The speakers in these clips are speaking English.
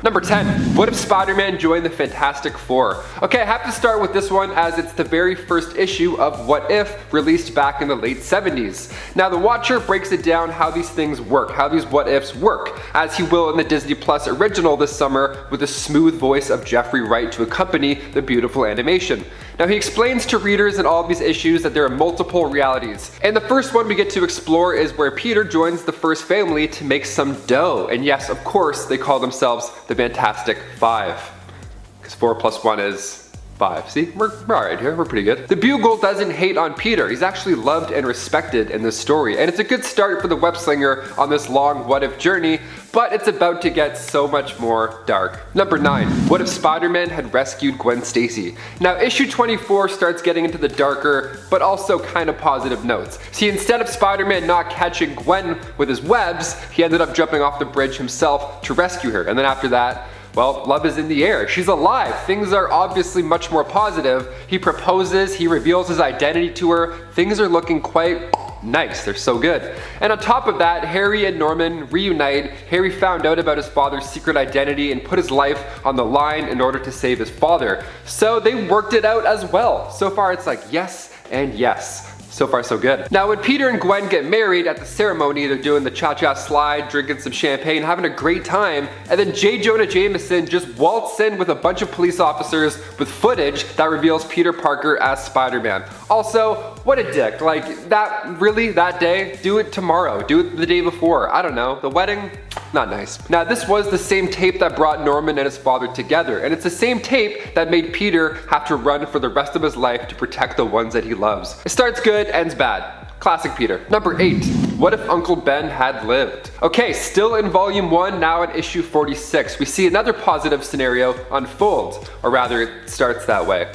Number 10. What if Spider-Man joined the Fantastic Four? Okay, I have to start with this one as it's the very first issue of What If, released back in the late 70s. Now, the Watcher breaks it down how these things work, how these what ifs work, as he will in the Disney Plus original this summer with the smooth voice of Jeffrey Wright to accompany the beautiful animation. Now, he explains to readers in all of these issues that there are multiple realities. And the first one we get to explore is where Peter joins the first family to make some dough. And yes, of course, they call themselves the Fantastic Five. Because 4 plus 1 is 5. See, we're alright here, we're pretty good. The Bugle doesn't hate on Peter. He's actually loved and respected in this story. And it's a good start for the web slinger on this long what if journey, but it's about to get so much more dark. Number 9. What if Spider-Man had rescued Gwen Stacy? Now, issue 24 starts getting into the darker, but also kind of positive notes. See, instead of Spider-Man not catching Gwen with his webs, he ended up jumping off the bridge himself to rescue her. And then after that, well, love is in the air. She's alive. Things are obviously much more positive. He proposes, he reveals his identity to her. Things are looking quite nice. They're so good. And on top of that, Harry and Norman reunite. Harry found out about his father's secret identity and put his life on the line in order to save his father. So they worked it out as well. So far it's like yes and yes. So far so good. Now when Peter and Gwen get married at the ceremony, they're doing the cha-cha slide, drinking some champagne, having a great time, and then J. Jonah Jameson just waltzes in with a bunch of police officers with footage that reveals Peter Parker as Spider-Man. Also, what a dick. Like, that day? Do it tomorrow. Do it the day before. I don't know. The wedding? Not nice. Now this was the same tape that brought Norman and his father together, and it's the same tape that made Peter have to run for the rest of his life to protect the ones that he loves. It starts good, ends bad. Classic Peter. Number 8. What if Uncle Ben had lived? Okay, still in volume 1, now in issue 46, we see another positive scenario unfold, or rather it starts that way.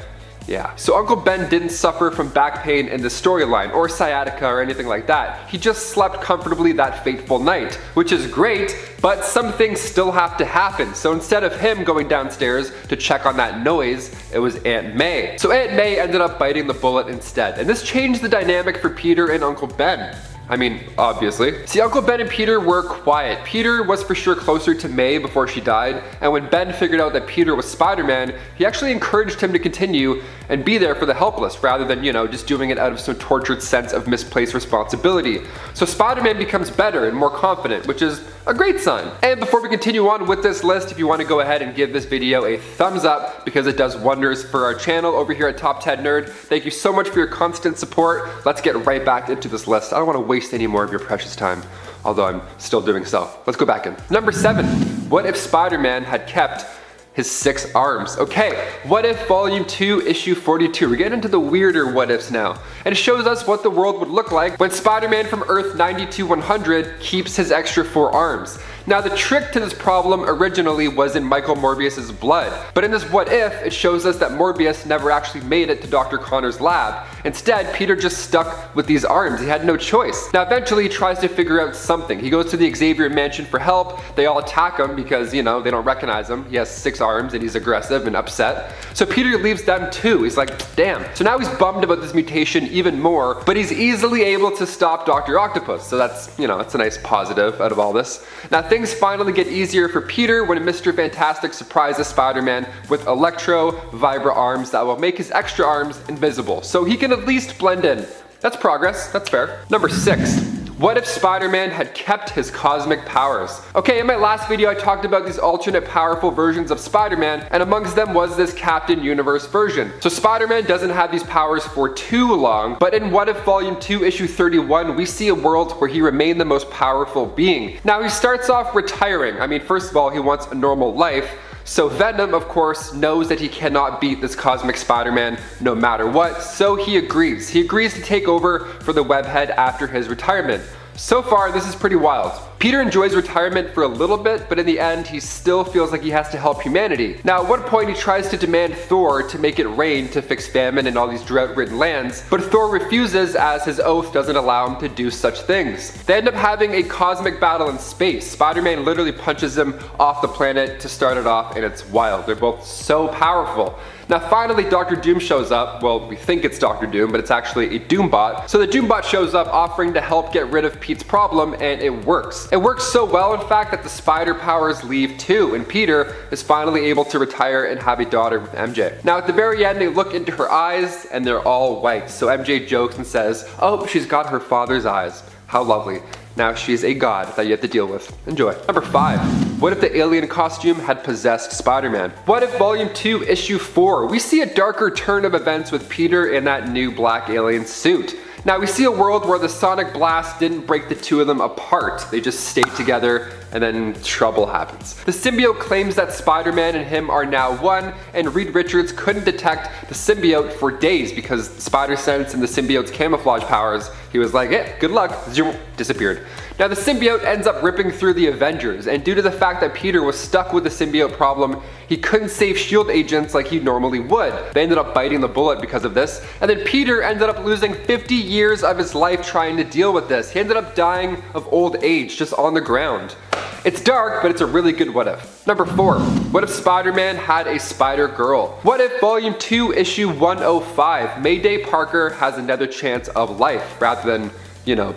Yeah. So Uncle Ben didn't suffer from back pain in the storyline, or sciatica or anything like that. He just slept comfortably that fateful night, which is great, but some things still have to happen. So instead of him going downstairs to check on that noise, it was Aunt May. So Aunt May ended up biting the bullet instead, and this changed the dynamic for Peter and Uncle Ben. I mean, obviously. See, Uncle Ben and Peter were quiet. Peter was for sure closer to May before she died, and when Ben figured out that Peter was Spider-Man, he actually encouraged him to continue and be there for the helpless, rather than, just doing it out of some tortured sense of misplaced responsibility. So Spider-Man becomes better and more confident, which is a great sign. And before we continue on with this list, if you want to go ahead and give this video a thumbs up, because it does wonders for our channel over here at Top 10 Nerd. Thank you so much for your constant support. Let's get right back into this list. I don't want to waste any more of your precious time, although I'm still doing so. Let's go back in. Number 7. What if Spider-Man had kept his 6 arms? Okay, what if volume 2 issue 42? We're getting into the weirder what ifs now. And it shows us what the world would look like when Spider-Man from Earth 92-100 keeps his extra 4 arms. Now the trick to this problem originally was in Michael Morbius's blood, but in this what if, it shows us that Morbius never actually made it to Dr. Connor's lab. Instead, Peter just stuck with these arms. He had no choice. Now eventually he tries to figure out something. He goes to the Xavier mansion for help. They all attack him because, they don't recognize him. He has 6 arms and he's aggressive and upset. So Peter leaves them too. He's like, damn. So now he's bummed about this mutation even more, but he's easily able to stop Dr. Octopus. So that's, that's a nice positive out of all this. Now things finally get easier for Peter when Mr. Fantastic surprises Spider-Man with Electro Vibra arms that will make his extra arms invisible, so he can at least blend in. That's progress, that's fair. Number 6. What if Spider-Man had kept his cosmic powers? Okay, in my last video I talked about these alternate powerful versions of Spider-Man, and amongst them was this Captain Universe version. So Spider-Man doesn't have these powers for too long, but in What If Volume 2 issue 31 we see a world where he remained the most powerful being. Now he starts off retiring. I mean, first of all, he wants a normal life. So Venom, of course, knows that he cannot beat this cosmic Spider-Man no matter what, so he agrees. He agrees to take over for the Webhead after his retirement. So far, this is pretty wild. Peter enjoys retirement for a little bit, but in the end, he still feels like he has to help humanity. Now, at one point, he tries to demand Thor to make it rain to fix famine in all these drought-ridden lands, but Thor refuses as his oath doesn't allow him to do such things. They end up having a cosmic battle in space. Spider-Man literally punches him off the planet to start it off, and it's wild. They're both so powerful. Now finally Dr. Doom shows up. Well, we think it's Dr. Doom, but it's actually a Doombot. So the Doombot shows up offering to help get rid of Pete's problem, and it works. It works so well, in fact, that the spider powers leave too, and Peter is finally able to retire and have a daughter with MJ. Now at the very end, they look into her eyes and they're all white. So MJ jokes and says, "Oh, she's got her father's eyes. How lovely. Now she's a god that you have to deal with. Enjoy." Number 5. What if the alien costume had possessed Spider-Man? What if Volume 2, Issue 4? We see a darker turn of events with Peter in that new black alien suit. Now we see a world where the sonic blast didn't break the two of them apart. They just stayed together and then trouble happens. The symbiote claims that Spider-Man and him are now one, and Reed Richards couldn't detect the symbiote for days because spider sense and the symbiote's camouflage powers, he was like, good luck, zoom, disappeared. Now the symbiote ends up ripping through the Avengers, and due to the fact that Peter was stuck with the symbiote problem, he couldn't save S.H.I.E.L.D. agents like he normally would. They ended up biting the bullet because of this, and then Peter ended up losing 50 years of his life trying to deal with this. He ended up dying of old age just on the ground. It's dark, but it's a really good what if. Number 4. What if Spider-Man had a Spider-Girl? What if Volume 2, Issue 105, Mayday Parker has another chance of life rather than,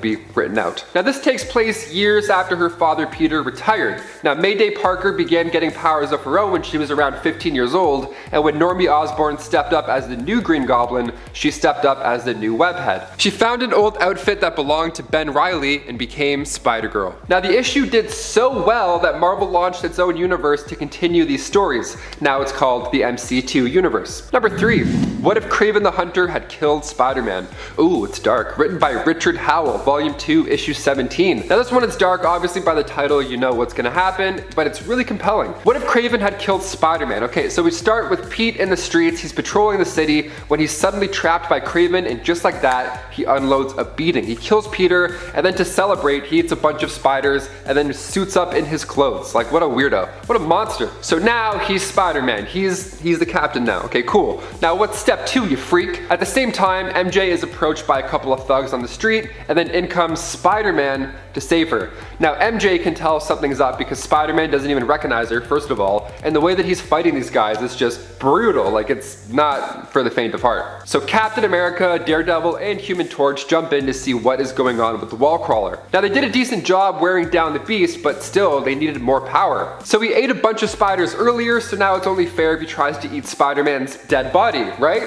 be written out. Now this takes place years after her father Peter retired. Now Mayday Parker began getting powers of her own when she was around 15 years old, and when Normie Osborn stepped up as the new Green Goblin, she stepped up as the new Webhead. She found an old outfit that belonged to Ben Reilly and became Spider-Girl. Now the issue did so well that Marvel launched its own universe to continue these stories. Now it's called the MC2 universe. Number 3. What if Kraven the Hunter had killed Spider-Man? Ooh, it's dark. Written by Richard Howell, Volume 2, Issue 17. Now this one is dark, obviously by the title you know what's gonna happen, but it's really compelling. What if Kraven had killed Spider-Man? Okay, so we start with Pete in the streets, he's patrolling the city when he's suddenly trapped by Kraven, and just like that, he unloads a beating. He kills Peter, and then to celebrate, he eats a bunch of spiders, and then suits up in his clothes. Like, what a weirdo. What a monster. So now he's Spider-Man. He's the captain now. Okay, cool. Now what's step 2, you freak? At the same time, MJ is approached by a couple of thugs on the street, and then in comes Spider-Man to save her. Now MJ can tell something's up because Spider-Man doesn't even recognize her, first of all, and the way that he's fighting these guys is just brutal. Like, it's not for the faint of heart. So Captain America, Daredevil, and Human Torch jump in to see what is going on with the wall crawler. Now they did a decent job wearing down the beast, but still they needed more power. So he ate a bunch of spiders earlier, so now it's only fair if he tries to eat Spider-Man's dead body, right?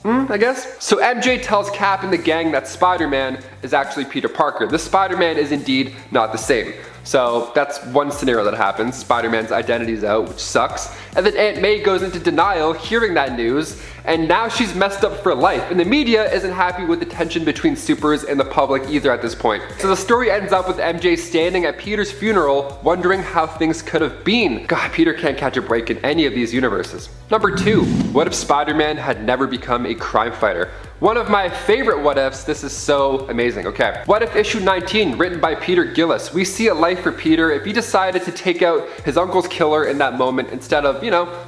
I guess. So MJ tells Cap and the gang that Spider-Man is actually Peter Parker. This Spider-Man is indeed not the same. So that's one scenario that happens. Spider-Man's identity is out, which sucks. And then Aunt May goes into denial hearing that news, and now she's messed up for life. And the media isn't happy with the tension between supers and the public either at this point. So the story ends up with MJ standing at Peter's funeral, wondering how things could have been. God, Peter can't catch a break in any of these universes. Number 2, what if Spider-Man had never become a crime fighter? One of my favorite what ifs. This is so amazing. Okay. What if issue 19, written by Peter Gillis? We see a life for Peter if he decided to take out his uncle's killer in that moment instead of,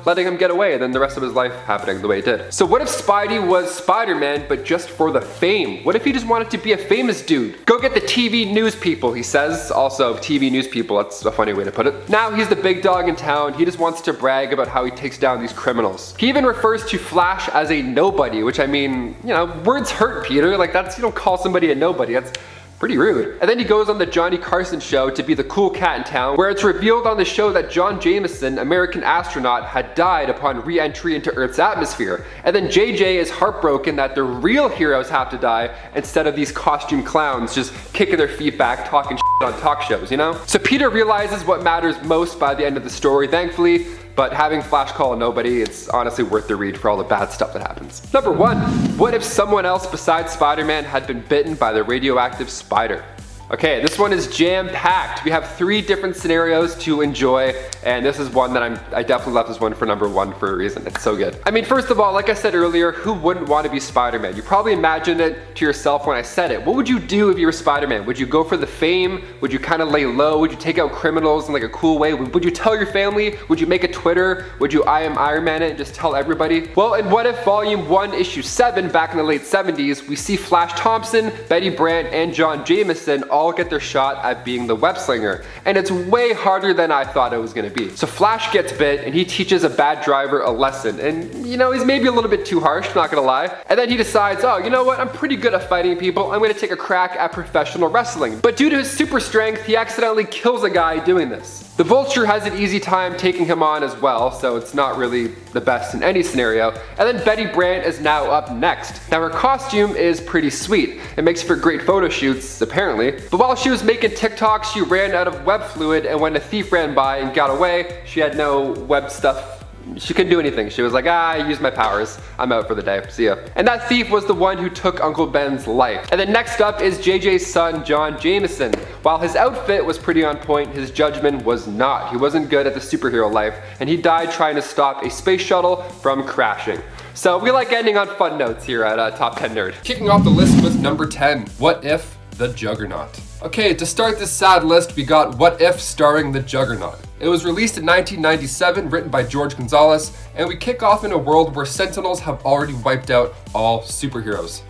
letting him get away and then the rest of his life happening the way it did. So what if Spidey was Spider-Man but just for the fame? What if he just wanted to be a famous dude? Go get the TV news people, he says. Also, TV news people, that's a funny way to put it. Now he's the big dog in town. He just wants to brag about how he takes down these criminals. He even refers to Flash as a nobody, which I mean, words hurt, Peter. Like, that's, you don't call somebody a nobody. That's pretty rude. And then he goes on the Johnny Carson show to be the cool cat in town, where it's revealed on the show that John Jameson, American astronaut, had died upon re-entry into Earth's atmosphere. And then JJ is heartbroken that the real heroes have to die instead of these costume clowns just kicking their feet back, talking shit on talk shows, So Peter realizes what matters most by the end of the story, thankfully. But having Flash call a nobody, it's honestly worth the read for all the bad stuff that happens. Number 1, what if someone else besides Spider-Man had been bitten by the radioactive spider? Okay, this one is jam-packed. We have 3 different scenarios to enjoy, and this is one that I definitely left this one for number 1 for a reason. It's so good. I mean, first of all, like I said earlier, who wouldn't want to be Spider-Man? You probably imagined it to yourself when I said it. What would you do if you were Spider-Man? Would you go for the fame? Would you kind of lay low? Would you take out criminals in like a cool way? Would you tell your family? Would you make a Twitter? Would you I am Iron Man it and just tell everybody? Well, in What If Volume 1, Issue 7, back in the late 70s, we see Flash Thompson, Betty Brant, and John Jameson all all get their shot at being the web slinger, and it's way harder than I thought it was gonna be. So Flash gets bit, and he teaches a bad driver a lesson, and you know, he's maybe a little bit too harsh, not gonna lie. And then he decides, oh, you know what, I'm pretty good at fighting people, I'm gonna take a crack at professional wrestling. But due to his super strength, he accidentally kills a guy doing this. The Vulture has an easy time taking him on as well, so it's not really the best in any scenario. And then Betty Brant is now up next. Now her costume is pretty sweet. It makes for great photo shoots, apparently. But while she was making TikToks, she ran out of web fluid, and when a thief ran by and got away, she had no web stuff. She couldn't do anything. She was like, I used my powers. I'm out for the day. See ya. And that thief was the one who took Uncle Ben's life. And then next up is JJ's son, John Jameson. While his outfit was pretty on point, his judgment was not. He wasn't good at the superhero life, and he died trying to stop a space shuttle from crashing. So we like ending on fun notes here at Top 10 Nerd. Kicking off the list with number 10, What If? The Juggernaut. Okay, to start this sad list, we got What If starring the Juggernaut. It was released in 1997, written by George Gonzalez, and we kick off in a world where Sentinels have already wiped out all superheroes.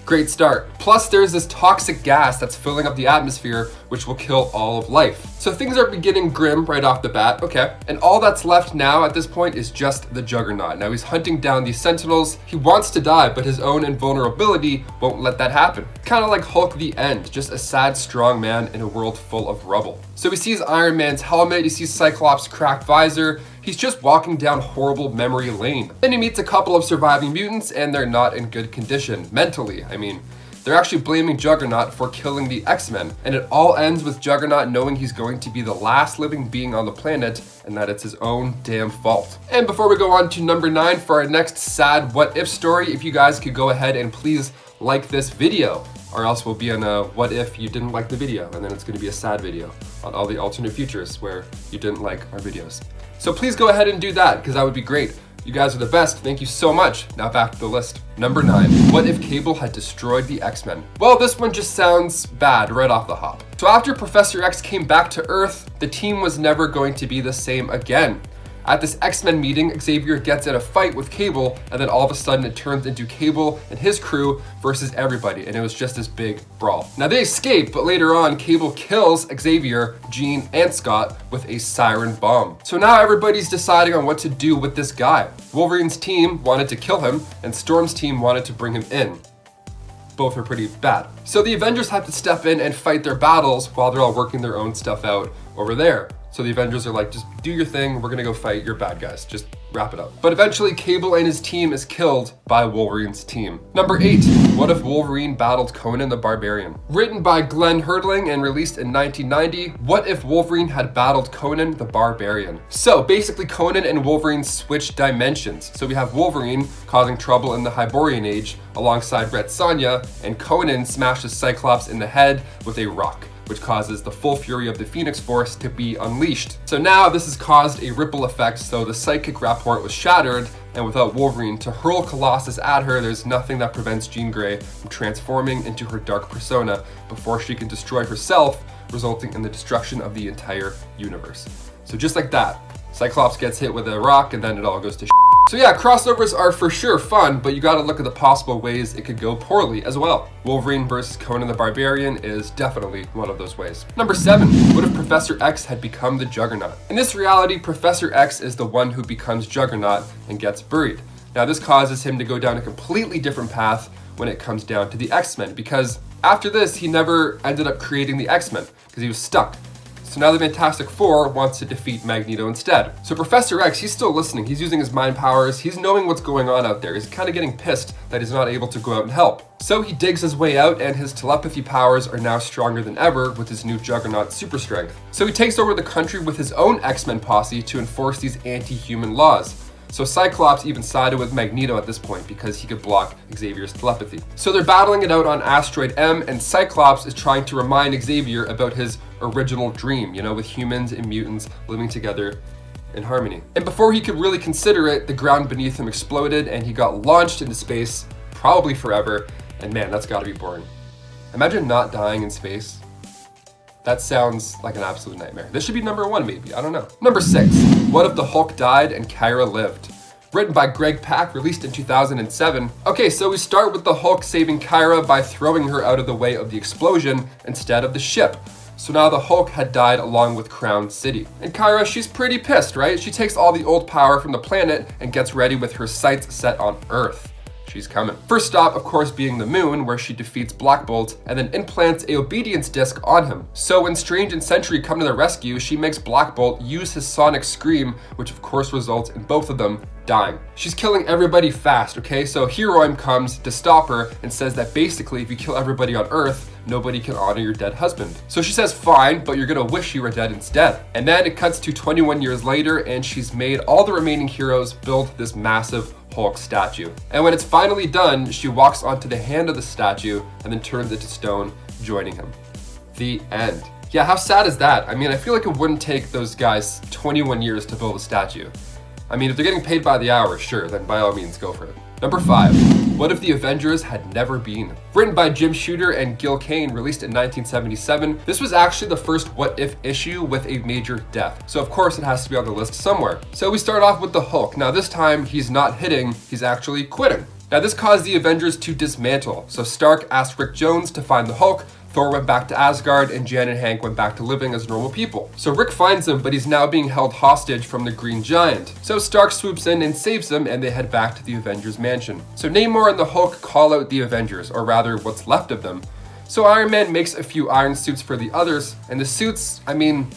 Great start. Plus there's this toxic gas that's filling up the atmosphere, which will kill all of life. So things are beginning grim right off the bat, okay. And all that's left now at this point is just the Juggernaut. Now he's hunting down these Sentinels. He wants to die, but his own invulnerability won't let that happen. Kind of like Hulk the End, just a sad, strong man in a world full of rubble. So he sees Iron Man's helmet, he sees Cyclops' cracked visor. He's just walking down horrible memory lane. Then he meets a couple of surviving mutants, and they're not in good condition, mentally. I mean, they're actually blaming Juggernaut for killing the X-Men, and it all ends with Juggernaut knowing he's going to be the last living being on the planet, and that it's his own damn fault. And before we go on to number 9 for our next sad what if story, if you guys could go ahead and please like this video, or else we'll be on a what if you didn't like the video, and then it's going to be a sad video on all the alternate futures where you didn't like our videos. So please go ahead and do that, because that would be great. You guys are the best. Thank you so much. Now back to the list. Number 9. What if Cable had destroyed the X-Men? Well, this one just sounds bad right off the hop. So after Professor X came back to Earth, the team was never going to be the same again. At this X-Men meeting, Xavier gets in a fight with Cable, and then all of a sudden it turns into Cable and his crew versus everybody, and it was just this big brawl. Now they escape, but later on, Cable kills Xavier, Jean, and Scott with a siren bomb. So now everybody's deciding on what to do with this guy. Wolverine's team wanted to kill him, and Storm's team wanted to bring him in. Both are pretty bad. So the Avengers have to step in and fight their battles while they're all working their own stuff out over there. So the Avengers are like, just do your thing, we're gonna go fight your bad guys, just wrap it up. But eventually Cable and his team is killed by Wolverine's team. Number 8, what if Wolverine battled Conan the Barbarian? Written by Glenn Herdling and released in 1990, what if Wolverine had battled Conan the Barbarian? So basically Conan and Wolverine switch dimensions. So we have Wolverine causing trouble in the Hyborian Age alongside Red Sonja, and Conan smashes Cyclops in the head with a rock, which causes the full fury of the Phoenix Force to be unleashed. So now this has caused a ripple effect, so the psychic rapport was shattered, and without Wolverine to hurl Colossus at her, there's nothing that prevents Jean Grey from transforming into her dark persona before she can destroy herself, resulting in the destruction of the entire universe. So just like that, Cyclops gets hit with a rock, and then it all goes to shit. So yeah, crossovers are for sure fun, but you gotta look at the possible ways it could go poorly as well. Wolverine versus Conan the Barbarian is definitely one of those ways. Number 7, what if Professor X had become the Juggernaut? In this reality, Professor X is the one who becomes Juggernaut and gets buried. Now this causes him to go down a completely different path when it comes down to the X-Men, because after this, he never ended up creating the X-Men, because he was stuck. So now the Fantastic Four wants to defeat Magneto instead. So Professor X, he's still listening. He's using his mind powers. He's knowing what's going on out there. He's kind of getting pissed that he's not able to go out and help. So he digs his way out, and his telepathy powers are now stronger than ever with his new Juggernaut super strength. So he takes over the country with his own X-Men posse to enforce these anti-human laws. So Cyclops even sided with Magneto at this point because he could block Xavier's telepathy. So they're battling it out on Asteroid M, and Cyclops is trying to remind Xavier about his original dream, you know, with humans and mutants living together in harmony. And before he could really consider it, the ground beneath him exploded and he got launched into space, probably forever, and man, that's gotta be boring. Imagine not dying in space. That sounds like an absolute nightmare. This should be number 1 maybe, I don't know. Number 6, what if the Hulk died and Kyra lived? written by Greg Pak, released in 2007. Okay, so we start with the Hulk saving Kyra by throwing her out of the way of the explosion instead of the ship. So now the Hulk had died along with Crown City. And Kyra, she's pretty pissed, right? She takes all the old power from the planet and gets ready with her sights set on Earth. She's coming. First stop, of course, being the moon, where she defeats Black Bolt and then implants a obedience disc on him. So when Strange and Sentry come to the rescue, she makes Black Bolt use his sonic scream, which of course results in both of them dying. She's killing everybody fast, okay? So Heroime comes to stop her and says that basically if you kill everybody on Earth, nobody can honor your dead husband. So she says, fine, but you're gonna wish you were dead instead. And then it cuts to 21 years later and she's made all the remaining heroes build this massive Hulk statue. And when it's finally done, she walks onto the hand of the statue and then turns into stone, joining him. The end. Yeah, how sad is that? I mean, I feel like it wouldn't take those guys 21 years to build a statue. I mean, if they're getting paid by the hour, sure, then by all means, go for it. Number 5, what if the Avengers had never been? Written by Jim Shooter and Gil Kane, released in 1977. This was actually the first what if issue with a major death. So of course it has to be on the list somewhere. So we start off with the Hulk. Now this time he's not hitting, he's actually quitting. Now this caused the Avengers to dismantle. So Stark asked Rick Jones to find the Hulk, Thor went back to Asgard, and Jan and Hank went back to living as normal people. So Rick finds him, but he's now being held hostage from the Green Giant. So Stark swoops in and saves him, and they head back to the Avengers mansion. So Namor and the Hulk call out the Avengers, or rather what's left of them. So Iron Man makes a few iron suits for the others, and the suits, I mean,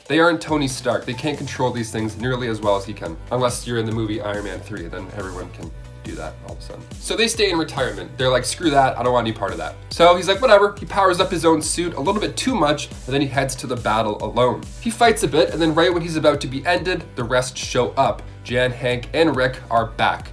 they aren't Tony Stark. They can't control these things nearly as well as he can. Unless you're in the movie Iron Man 3, then everyone can do that all of a sudden. So they stay in retirement. They're like, screw that, I don't want any part of that. So he's like, whatever. He powers up his own suit a little bit too much, and then he heads to the battle alone. He fights a bit, and then right when he's about to be ended, the rest show up. Jan, Hank, and Rick are back.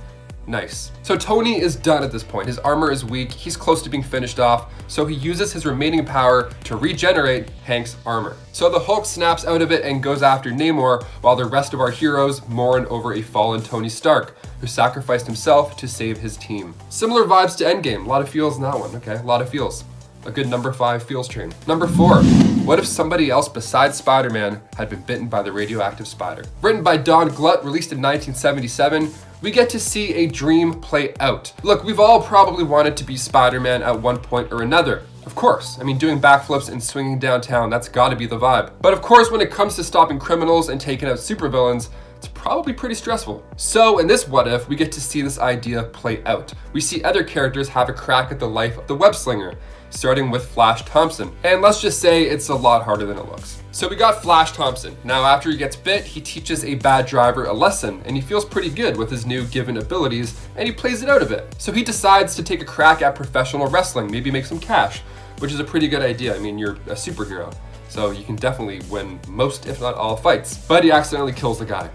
Nice. So Tony is done at this point. His armor is weak, he's close to being finished off, so he uses his remaining power to regenerate Hank's armor. So the Hulk snaps out of it and goes after Namor, while the rest of our heroes mourn over a fallen Tony Stark, who sacrificed himself to save his team. Similar vibes to Endgame. A lot of feels in that one, okay? A lot of feels. A good number 5 feels train. Number 4, what if somebody else besides Spider-Man had been bitten by the radioactive spider? Written by Don Glutt, released in 1977, we get to see a dream play out. Look, we've all probably wanted to be Spider-Man at one point or another. Of course, I mean, doing backflips and swinging downtown, that's gotta be the vibe. But of course, when it comes to stopping criminals and taking out supervillains, it's probably pretty stressful. So in this what if, we get to see this idea play out. We see other characters have a crack at the life of the web slinger, starting with Flash Thompson. And let's just say it's a lot harder than it looks. So we got Flash Thompson. Now after he gets bit, he teaches a bad driver a lesson, and he feels pretty good with his new given abilities, and he plays it out a bit. So he decides to take a crack at professional wrestling, maybe make some cash, which is a pretty good idea. I mean, you're a superhero, so you can definitely win most, if not all, fights. But he accidentally kills the guy.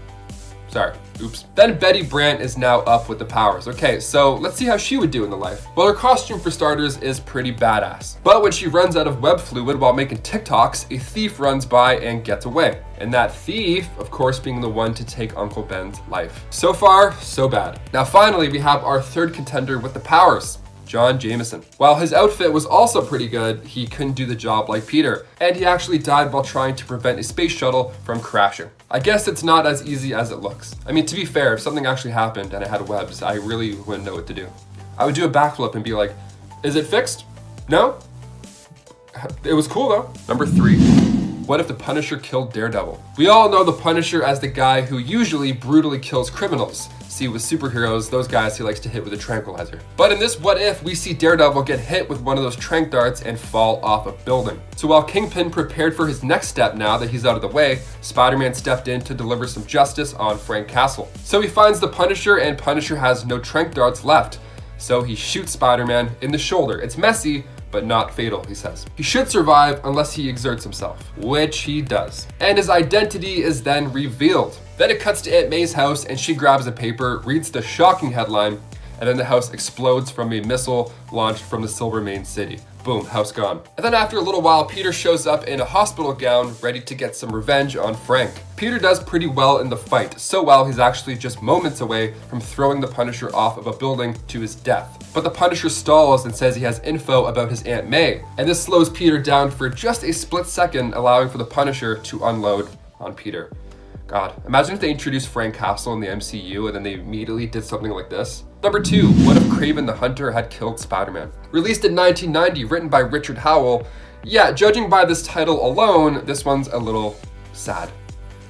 Sorry, oops. Then Betty Brant is now up with the powers. Okay, so let's see how she would do in the life. Well, her costume for starters is pretty badass. But when she runs out of web fluid while making TikToks, a thief runs by and gets away. And that thief, of course, being the one to take Uncle Ben's life. So far, so bad. Now finally, we have our third contender with the powers. John Jameson. While his outfit was also pretty good, he couldn't do the job like Peter, and he actually died while trying to prevent a space shuttle from crashing. I guess it's not as easy as it looks. I mean, to be fair, if something actually happened and it had webs, I really wouldn't know what to do. I would do a backflip and be like, is it fixed? No? It was cool though. Number 3. What if the Punisher killed Daredevil? We all know the Punisher as the guy who usually brutally kills criminals. See, with superheroes, those guys he likes to hit with a tranquilizer. But in this what if, we see Daredevil get hit with one of those tranq darts and fall off a building. So while Kingpin prepared for his next step now that he's out of the way, Spider-Man stepped in to deliver some justice on Frank Castle. So he finds the Punisher, and Punisher has no tranq darts left. So he shoots Spider-Man in the shoulder. It's messy, but not fatal, he says. He should survive unless he exerts himself, which he does. And his identity is then revealed. Then it cuts to Aunt May's house, and she grabs a paper, reads the shocking headline, and then the house explodes from a missile launched from the Silvermane City. Boom, house gone. And then after a little while, Peter shows up in a hospital gown, ready to get some revenge on Frank. Peter does pretty well in the fight, so well he's actually just moments away from throwing the Punisher off of a building to his death. But the Punisher stalls and says he has info about his Aunt May, and this slows Peter down for just a split second, allowing for the Punisher to unload on Peter. God, imagine if they introduced Frank Castle in the MCU and then they immediately did something like this. Number 2, what if Kraven the Hunter had killed Spider-Man? Released in 1990, written by Richard Howell. Yeah, judging by this title alone, this one's a little sad.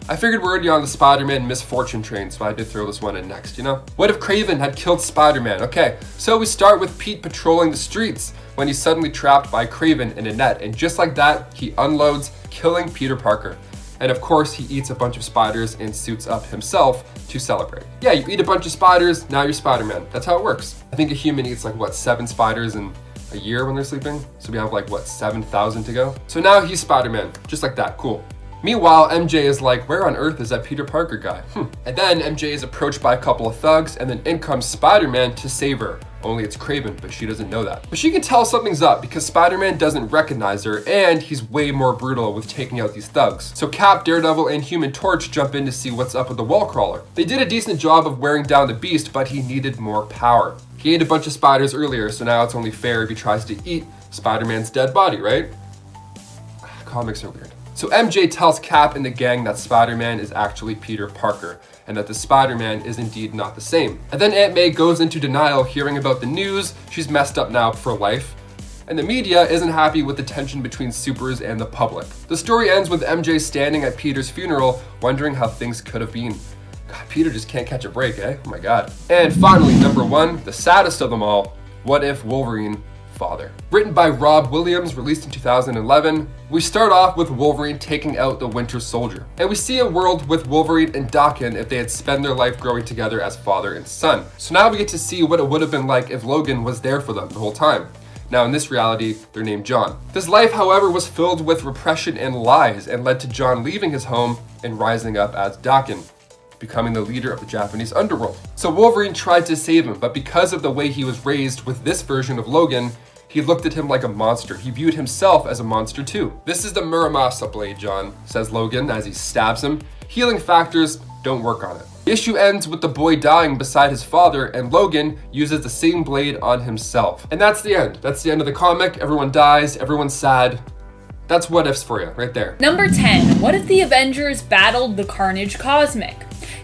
I figured we're already on the Spider-Man misfortune train, so I had to throw this one in next, you know? What if Kraven had killed Spider-Man? Okay, so we start with Pete patrolling the streets when he's suddenly trapped by Kraven in a net, and just like that, he unloads, killing Peter Parker. And of course, he eats a bunch of spiders and suits up himself to celebrate. Yeah, you eat a bunch of spiders, now you're Spider-Man. That's how it works. I think a human eats like, what, 7 spiders in a year when they're sleeping? So we have like, what, 7,000 to go? So now he's Spider-Man, just like that, cool. Meanwhile, MJ is like, where on earth is that Peter Parker guy? And then MJ is approached by a couple of thugs, and then in comes Spider-Man to save her. Only it's Kraven, but she doesn't know that. But she can tell something's up because Spider-Man doesn't recognize her, and he's way more brutal with taking out these thugs. So Cap, Daredevil, and Human Torch jump in to see what's up with the wall crawler. They did a decent job of wearing down the beast, but he needed more power. He ate a bunch of spiders earlier, so now it's only fair if he tries to eat Spider-Man's dead body, right? Comics are weird. So MJ tells Cap and the gang that Spider-Man is actually Peter Parker, and that the Spider-Man is indeed not the same. And then Aunt May goes into denial hearing about the news. She's messed up now for life. And the media isn't happy with the tension between supers and the public. The story ends with MJ standing at Peter's funeral, wondering how things could have been. God, Peter just can't catch a break, eh? Oh my God. And finally, number 1, the saddest of them all, what if Wolverine father? Written by Rob Williams, released in 2011, we start off with Wolverine taking out the Winter Soldier. And we see a world with Wolverine and Daken if they had spent their life growing together as father and son. So now we get to see what it would have been like if Logan was there for them the whole time. Now in this reality, they're named John. This life, however, was filled with repression and lies and led to John leaving his home and rising up as Daken, becoming the leader of the Japanese underworld. So Wolverine tried to save him, but because of the way he was raised with this version of Logan, he looked at him like a monster. He viewed himself as a monster too. This is the Muramasa blade, John, says Logan as he stabs him. Healing factors don't work on it. The issue ends with the boy dying beside his father, and Logan uses the same blade on himself. And that's the end. That's the end of the comic. Everyone dies, everyone's sad. That's what ifs for you, right there. Number 10, what if the Avengers battled the Carnage Cosmic?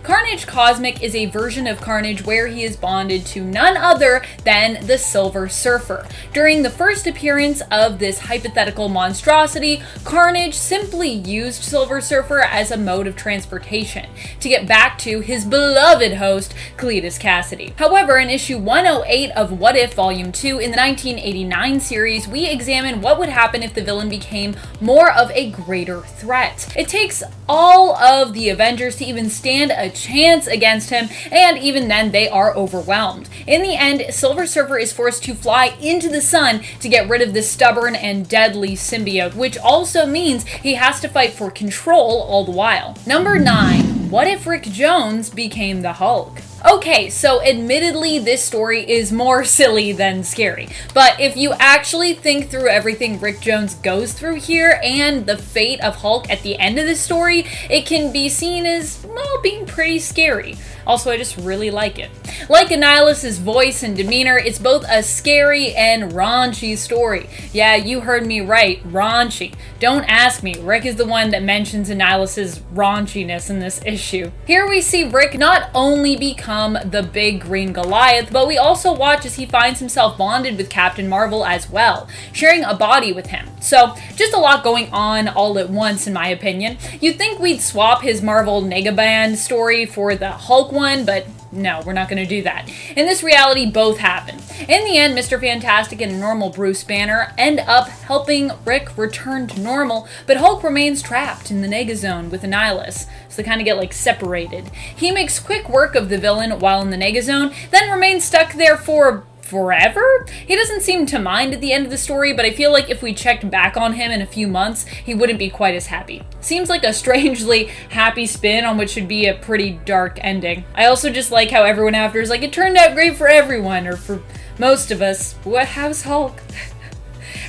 Carnage Cosmic is a version of Carnage where he is bonded to none other than the Silver Surfer. During the first appearance of this hypothetical monstrosity, Carnage simply used Silver Surfer as a mode of transportation to get back to his beloved host, Cletus Cassidy. However, in issue 108 of What If Volume 2 in the 1989 series, we examine what would happen if the villain became more of a greater threat. It takes all of the Avengers to even stand a chance against him, and even then they are overwhelmed. In the end, Silver Surfer is forced to fly into the sun to get rid of this stubborn and deadly symbiote, which also means he has to fight for control all the while. Number 9. What if Rick Jones became the Hulk? Okay, so admittedly this story is more silly than scary, but if you actually think through everything Rick Jones goes through here and the fate of Hulk at the end of the story, it can be seen as, well, being pretty scary. Also, I just really like it. Like Annihilus' voice and demeanor, it's both a scary and raunchy story. Yeah, you heard me right, raunchy. Don't ask me, Rick is the one that mentions Annihilus' raunchiness in this issue. Here we see Rick not only become the big green Goliath, but we also watch as he finds himself bonded with Captain Marvel as well, sharing a body with him. So, just a lot going on all at once in my opinion. You'd think we'd swap his Marvel Negaband story for the Hulk one, but no, we're not going to do that. In this reality, both happen. In the end, Mr. Fantastic and normal Bruce Banner end up helping Rick return to normal, but Hulk remains trapped in the Negazone with Annihilus, so they kind of get like separated. He makes quick work of the villain while in the Negazone, then remains stuck there for forever? He doesn't seem to mind at the end of the story, but I feel like if we checked back on him in a few months, he wouldn't be quite as happy. Seems like a strangely happy spin on what should be a pretty dark ending. I also just like how everyone after is like, it turned out great for everyone, or for most of us. What? How's Hulk?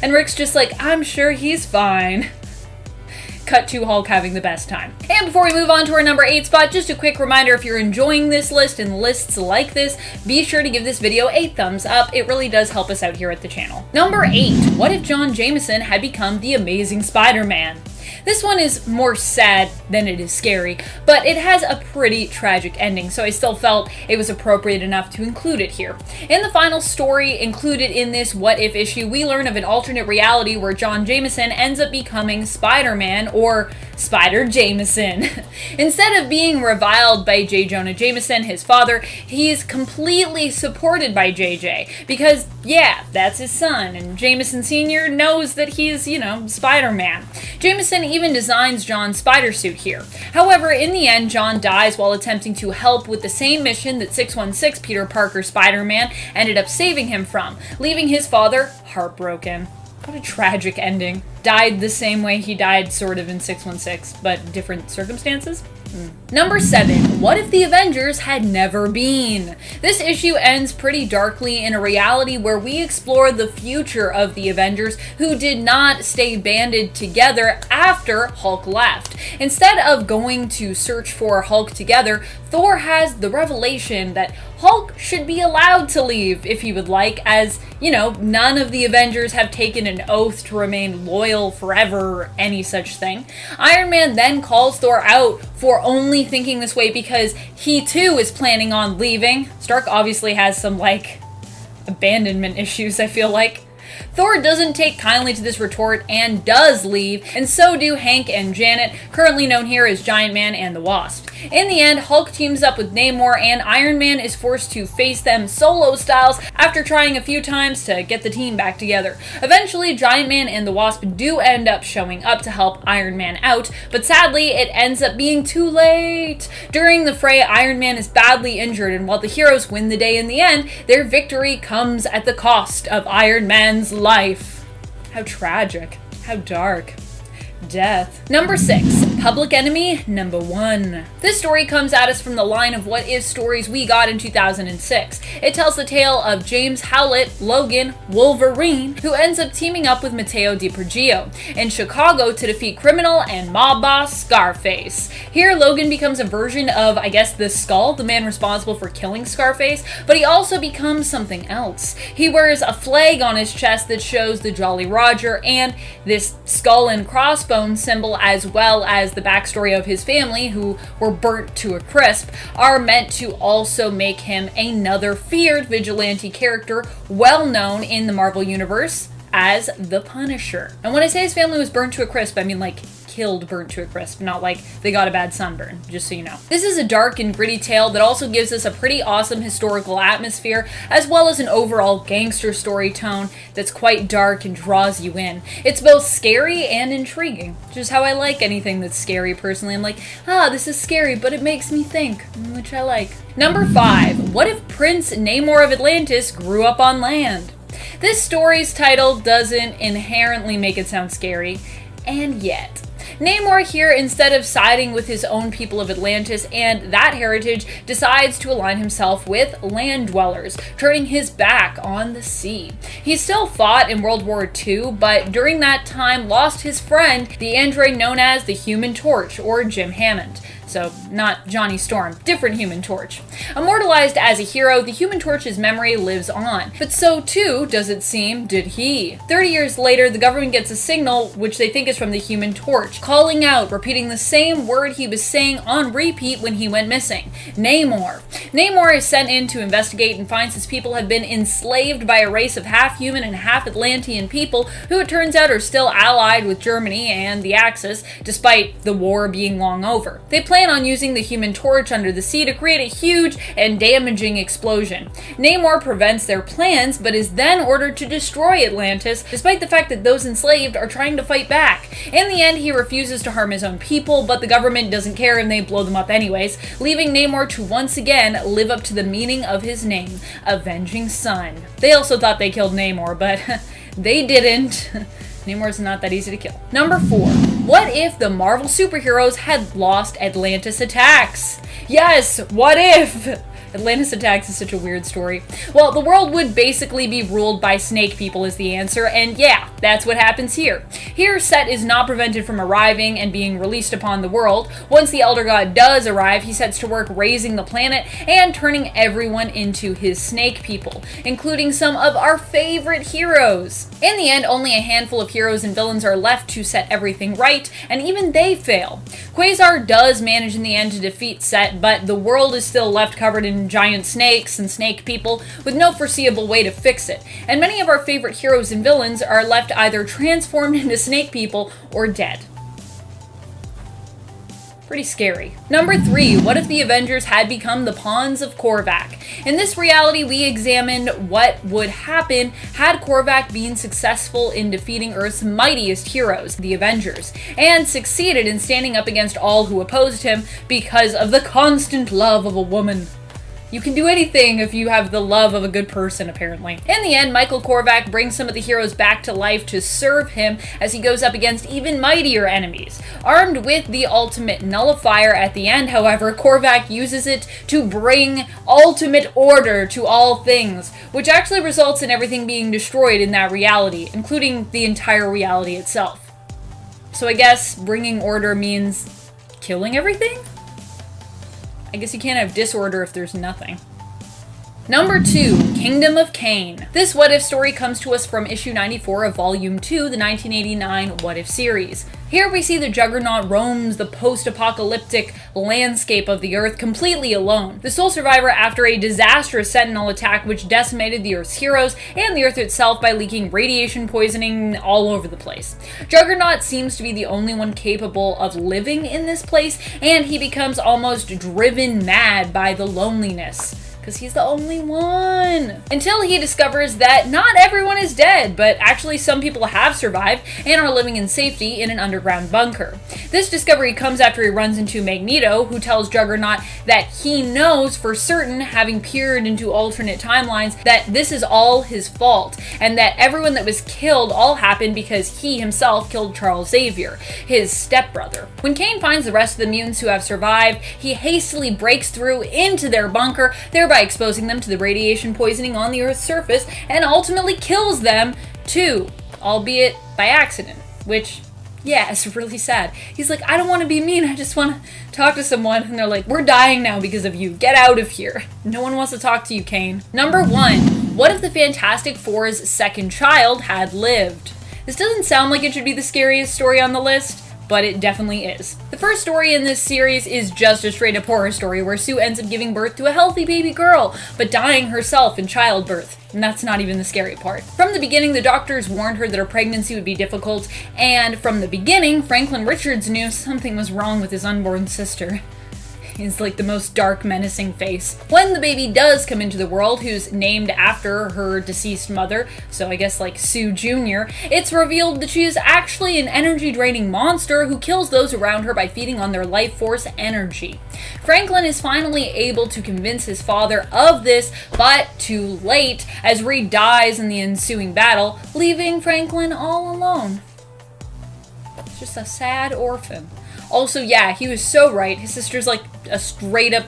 And Rick's just like, I'm sure he's fine. Cut to Hulk having the best time. And before we move on to our number 8 spot, just a quick reminder, if you're enjoying this list and lists like this, be sure to give this video a thumbs up. It really does help us out here at the channel. Number 8, what if John Jameson had become the Amazing Spider-Man? This one is more sad than it is scary, but it has a pretty tragic ending, so I still felt it was appropriate enough to include it here. In the final story included in this What If issue, we learn of an alternate reality where John Jameson ends up becoming Spider-Man, or Spider Jameson. Instead of being reviled by J. Jonah Jameson, his father, he's completely supported by JJ, because yeah, that's his son, and Jameson Sr. knows that he's, Spider-Man. Jameson even designs John's spider suit here. However, in the end, John dies while attempting to help with the same mission that 616 Peter Parker Spider-Man ended up saving him from, leaving his father heartbroken. What a tragic ending. Died the same way he died sort of in 616, but different circumstances? Number 7. What if the Avengers had never been? This issue ends pretty darkly in a reality where we explore the future of the Avengers, who did not stay banded together after Hulk left. Instead of going to search for Hulk together, Thor has the revelation that Hulk should be allowed to leave if he would like, as, none of the Avengers have taken an oath to remain loyal forever or any such thing. Iron Man then calls Thor out for only thinking this way because he too is planning on leaving. Stark obviously has some, abandonment issues, I feel like. Thor doesn't take kindly to this retort and does leave, and so do Hank and Janet, currently known here as Giant Man and the Wasp. In the end, Hulk teams up with Namor, and Iron Man is forced to face them solo styles after trying a few times to get the team back together. Eventually, Giant Man and the Wasp do end up showing up to help Iron Man out, but sadly, it ends up being too late. During the fray, Iron Man is badly injured, and while the heroes win the day in the end, their victory comes at the cost of Iron Man's life. How tragic. How dark. Death. Number 6. Public Enemy number 1. This story comes at us from the line of What If stories we got in 2006. It tells the tale of James Howlett, Logan, Wolverine, who ends up teaming up with Matteo DiPergio in Chicago to defeat criminal and mob boss Scarface. Here, Logan becomes a version of, the Skull, the man responsible for killing Scarface, but he also becomes something else. He wears a flag on his chest that shows the Jolly Roger and this skull and crossbones symbol, as well as the backstory of his family, who were burnt to a crisp, are meant to also make him another feared vigilante character, well known in the Marvel Universe as the Punisher. And when I say his family was burnt to a crisp, I mean killed, burnt to a crisp, not they got a bad sunburn, just so you know. This is a dark and gritty tale that also gives us a pretty awesome historical atmosphere, as well as an overall gangster story tone that's quite dark and draws you in. It's both scary and intriguing, which is how I like anything that's scary personally. I'm this is scary, but it makes me think, which I like. Number 5. What if Prince Namor of Atlantis grew up on land? This story's title doesn't inherently make it sound scary, and yet. Namor here, instead of siding with his own people of Atlantis and that heritage, decides to align himself with land dwellers, turning his back on the sea. He still fought in World War II, but during that time lost his friend, the android known as the Human Torch, or Jim Hammond. So, not Johnny Storm, different Human Torch. Immortalized as a hero, the Human Torch's memory lives on, but so too, does it seem, did he. 30 years later, the government gets a signal, which they think is from the Human Torch, calling out, repeating the same word he was saying on repeat when he went missing: Namor. Namor is sent in to investigate and finds his people have been enslaved by a race of half-human and half-Atlantean people, who it turns out are still allied with Germany and the Axis, despite the war being long over. They plan on using the Human Torch under the sea to create a huge and damaging explosion. Namor prevents their plans, but is then ordered to destroy Atlantis, despite the fact that those enslaved are trying to fight back. In the end, he refuses to harm his own people, but the government doesn't care and they blow them up anyways, leaving Namor to once again live up to the meaning of his name, Avenging Sun. They also thought they killed Namor, but they didn't. Namor's not that easy to kill. Number 4. What if the Marvel superheroes had lost Atlantis attacks? Yes, what if? Atlantis attacks is such a weird story. Well, the world would basically be ruled by snake people is the answer, and yeah, that's what happens here. Here, Set is not prevented from arriving and being released upon the world. Once the Elder God does arrive, he sets to work raising the planet and turning everyone into his snake people, including some of our favorite heroes. In the end, only a handful of heroes and villains are left to set everything right, and even they fail. Quasar does manage in the end to defeat Set, but the world is still left covered in giant snakes and snake people with no foreseeable way to fix it, and many of our favorite heroes and villains are left either transformed into snake people or dead. Pretty scary. Number 3, what if the Avengers had become the pawns of Korvac? In this reality, we examined what would happen had Korvac been successful in defeating Earth's mightiest heroes, the Avengers, and succeeded in standing up against all who opposed him because of the constant love of a woman. You can do anything if you have the love of a good person, apparently. In the end, Michael Korvac brings some of the heroes back to life to serve him as he goes up against even mightier enemies. Armed with the ultimate nullifier at the end, however, Korvac uses it to bring ultimate order to all things, which actually results in everything being destroyed in that reality, including the entire reality itself. So I guess bringing order means killing everything? I guess you can't have disorder if there's nothing. Number 2, Kingdom of Cain. This What If story comes to us from issue 94 of Volume 2, the 1989 What If series. Here we see the Juggernaut roams the post-apocalyptic landscape of the Earth completely alone, the sole survivor after a disastrous Sentinel attack which decimated the Earth's heroes and the Earth itself by leaking radiation poisoning all over the place. Juggernaut seems to be the only one capable of living in this place, and he becomes almost driven mad by the loneliness, because he's the only one. Until he discovers that not everyone is dead, but actually some people have survived and are living in safety in an underground bunker. This discovery comes after he runs into Magneto, who tells Juggernaut that he knows for certain, having peered into alternate timelines, that this is all his fault, and that everyone that was killed all happened because he himself killed Charles Xavier, his stepbrother. When Cain finds the rest of the mutants who have survived, he hastily breaks through into their bunker, thereby exposing them to the radiation poisoning on the Earth's surface, and ultimately kills them too, albeit by accident, which, yeah, it's really sad. He's like, I don't want to be mean, I just want to talk to someone, and they're like, we're dying now because of you, get out of here. No one wants to talk to you, Cain. Number 1, what if the Fantastic Four's second child had lived? This doesn't sound like it should be the scariest story on the list, but it definitely is. The first story in this series is just a straight up horror story where Sue ends up giving birth to a healthy baby girl, but dying herself in childbirth. And that's not even the scary part. From the beginning, the doctors warned her that her pregnancy would be difficult, and from the beginning, Franklin Richards knew something was wrong with his unborn sister. Is like the most dark, menacing face. When the baby does come into the world, who's named after her deceased mother, so I guess like Sue Jr., it's revealed that she is actually an energy-draining monster who kills those around her by feeding on their life force energy. Franklin is finally able to convince his father of this, but too late, as Reed dies in the ensuing battle, leaving Franklin all alone. Just a sad orphan. Also, yeah, he was so right. His sister's like a straight-up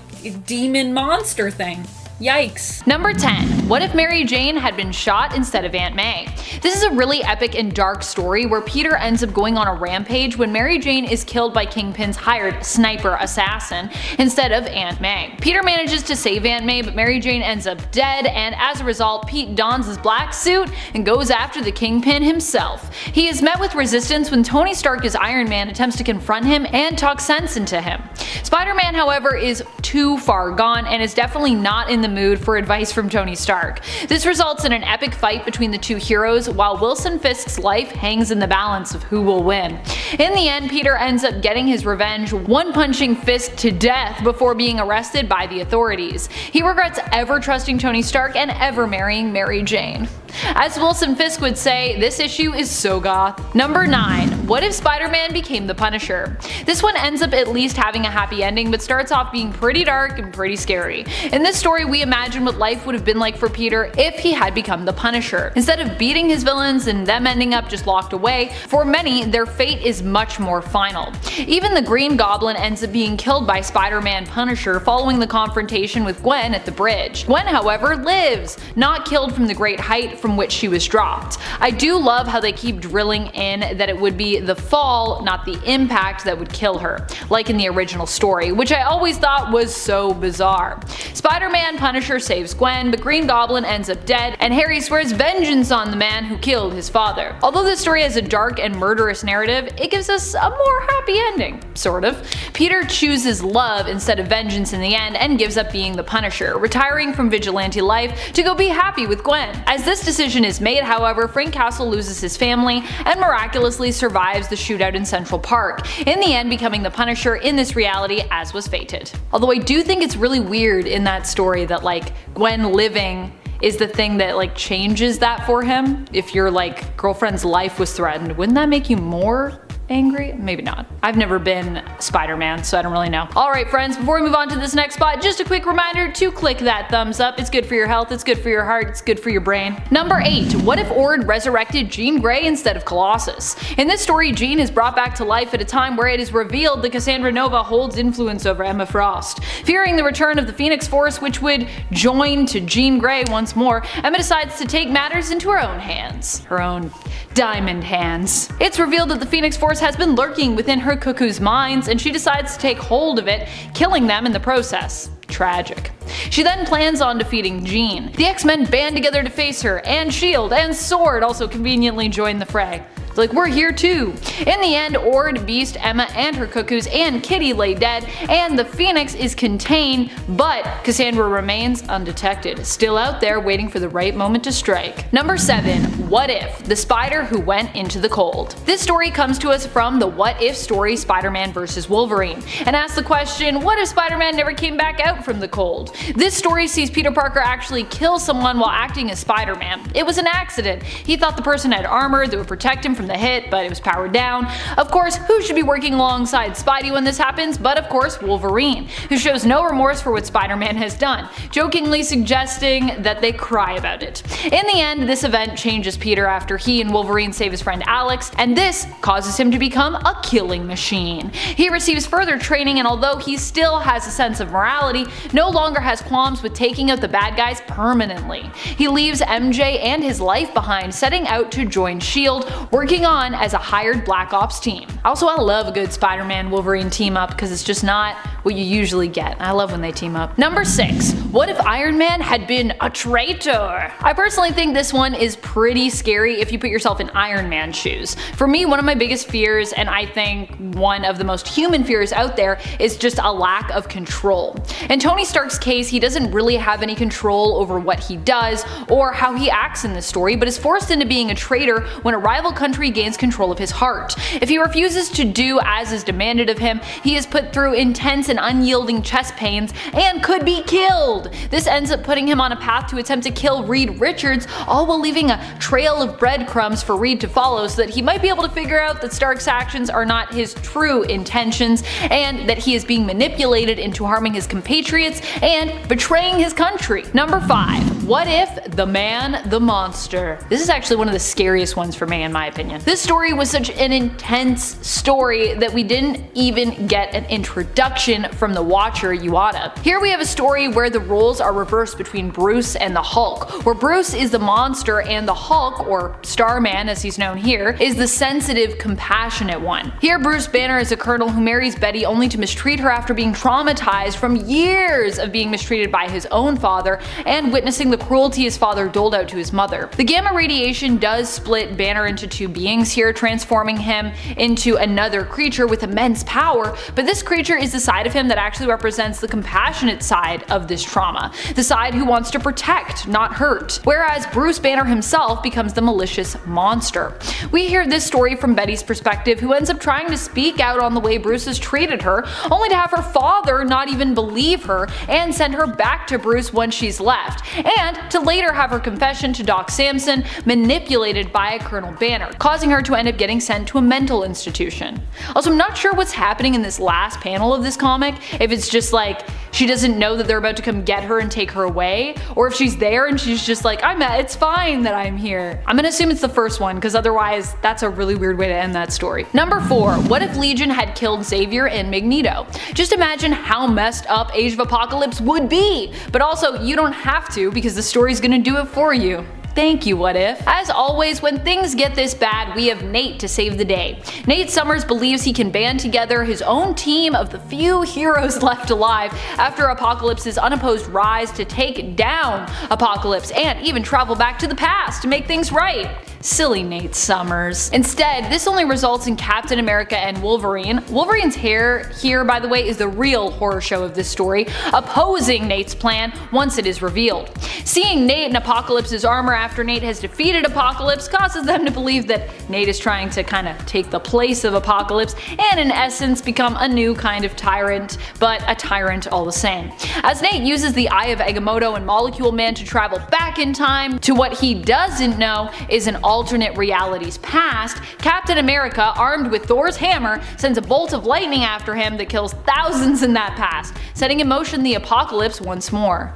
demon monster thing. Yikes. Number 10. What if Mary Jane had been shot instead of Aunt May? This is a really epic and dark story where Peter ends up going on a rampage when Mary Jane is killed by Kingpin's hired sniper assassin instead of Aunt May. Peter manages to save Aunt May, but Mary Jane ends up dead, and as a result, Pete dons his black suit and goes after the Kingpin himself. He is met with resistance when Tony Stark as Iron Man attempts to confront him and talk sense into him. Spider-Man, however, is too far gone and is definitely not in the mood for advice from Tony Stark. This results in an epic fight between the two heroes, while Wilson Fisk's life hangs in the balance of who will win. In the end, Peter ends up getting his revenge, one-punching Fisk to death before being arrested by the authorities. He regrets ever trusting Tony Stark and ever marrying Mary Jane. As Wilson Fisk would say, this issue is so goth. Number 9. What if Spider-Man became the Punisher? This one ends up at least having a happy ending, but starts off being pretty dark and pretty scary. In this story, we imagine what life would have been like for Peter if he had become the Punisher. Instead of beating his villains and them ending up just locked away, for many, their fate is much more final. Even the Green Goblin ends up being killed by Spider-Man Punisher following the confrontation with Gwen at the bridge. Gwen, however, lives, not killed from the great height from which she was dropped. I do love how they keep drilling in that it would be the fall, not the impact, that would kill her, like in the original story, which I always thought was so bizarre. Spider-Man Punisher saves Gwen, but Green Goblin ends up dead, and Harry swears vengeance on the man who killed his father. Although this story has a dark and murderous narrative, it gives us a more happy ending, sort of. Peter chooses love instead of vengeance in the end and gives up being the Punisher, retiring from vigilante life to go be happy with Gwen. As this decision is made, however, Frank Castle loses his family and miraculously survives the shootout in Central Park, in the end becoming the Punisher in this reality as was fated. Although I do think it's really weird in that story that like Gwen living is the thing that like changes that for him. If your like girlfriend's life was threatened, wouldn't that make you more angry? Maybe not. I've never been Spider-Man, so I don't really know. Alright friends, before we move on to this next spot, just a quick reminder to click that thumbs up. It's good for your health, it's good for your heart, it's good for your brain. Number 8. What if Ord resurrected Jean Grey instead of Colossus? In this story, Jean is brought back to life at a time where it is revealed that Cassandra Nova holds influence over Emma Frost. Fearing the return of the Phoenix Force, which would join to Jean Grey once more, Emma decides to take matters into her own hands. Her own diamond hands. It's revealed that the Phoenix Force has been lurking within her cuckoo's minds, and she decides to take hold of it, killing them in the process. Tragic. She then plans on defeating Jean. The X-Men band together to face her, and S.H.I.E.L.D. and S.W.O.R.D. also conveniently join the fray. Like, we're here too. In the end, Ord, Beast, Emma, and her cuckoos, and Kitty lay dead, and the Phoenix is contained, but Cassandra remains undetected, still out there waiting for the right moment to strike. Number 7. What If? The Spider Who Went Into the Cold. This story comes to us from the What If story Spider-Man vs. Wolverine, and asks the question, what if Spider-Man never came back out from the cold? This story sees Peter Parker actually kill someone while acting as Spider-Man. It was an accident. He thought the person had armor that would protect him from the hit, but it was powered down. Of course, who should be working alongside Spidey when this happens but of course Wolverine, who shows no remorse for what Spider-Man has done, jokingly suggesting that they cry about it. In the end, this event changes Peter after he and Wolverine save his friend Alex, and this causes him to become a killing machine. He receives further training, and although he still has a sense of morality, no longer has qualms with taking out the bad guys permanently. He leaves MJ and his life behind, setting out to join S.H.I.E.L.D., working on as a hired Black Ops team. Also, I love a good Spider-Man Wolverine team up because it's just not what you usually get. I love when they team up. Number 6. What if Iron Man had been a traitor? I personally think this one is pretty scary if you put yourself in Iron Man's shoes. For me, one of my biggest fears, and I think one of the most human fears out there, is just a lack of control. In Tony Stark's case, he doesn't really have any control over what he does or how he acts in this story, but is forced into being a traitor when a rival country gains control of his heart. If he refuses to do as is demanded of him, he is put through intense and unyielding chest pains and could be killed. This ends up putting him on a path to attempt to kill Reed Richards, all while leaving a trail of breadcrumbs for Reed to follow so that he might be able to figure out that Stark's actions are not his true intentions and that he is being manipulated into harming his compatriots and betraying his country. Number 5. What if the man, the monster? This is actually one of the scariest ones for me in my opinion. This story was such an intense story that we didn't even get an introduction from the Watcher Uada. Here we have a story where the roles are reversed between Bruce and the Hulk, where Bruce is the monster and the Hulk, or Starman as he's known here, is the sensitive, compassionate one. Here Bruce Banner is a colonel who marries Betty only to mistreat her after being traumatized from years of being mistreated by his own father and witnessing the cruelty his father doled out to his mother. The gamma radiation does split Banner into two beings here, transforming him into another creature with immense power, but this creature is the side of him that actually represents the compassionate side of this trauma, the side who wants to protect, not hurt, whereas Bruce Banner himself becomes the malicious monster. We hear this story from Betty's perspective, who ends up trying to speak out on the way Bruce has treated her, only to have her father not even believe her and send her back to Bruce once she's left, and to later have her confession to Doc Samson manipulated by Colonel Banner, causing her to end up getting sent to a mental institution. Also, I'm not sure what's happening in this last panel of this comic, if it's just like she doesn't know that they're about to come get her and take her away, or if she's there and she's just like, it's fine that I'm here. I'm gonna assume it's the first one, because otherwise that's a really weird way to end that story. Number 4. What if Legion had killed Xavier and Magneto? Just imagine how messed up Age of Apocalypse would be! But also, you don't have to, because the story's gonna do it for you. Thank you, What If. As always, when things get this bad, we have Nate to save the day. Nate Summers believes he can band together his own team of the few heroes left alive after Apocalypse's unopposed rise to take down Apocalypse and even travel back to the past to make things right. Silly Nate Summers. Instead, this only results in Captain America and Wolverine. Wolverine's hair here, by the way, is the real horror show of this story, opposing Nate's plan once it is revealed. Seeing Nate in Apocalypse's armor after Nate has defeated Apocalypse causes them to believe that Nate is trying to kind of take the place of Apocalypse and in essence become a new kind of tyrant, but a tyrant all the same. As Nate uses the Eye of Agamotto and Molecule Man to travel back in time to what he doesn't know is an alternate reality's past, Captain America, armed with Thor's hammer, sends a bolt of lightning after him that kills thousands in that past, setting in motion the apocalypse once more.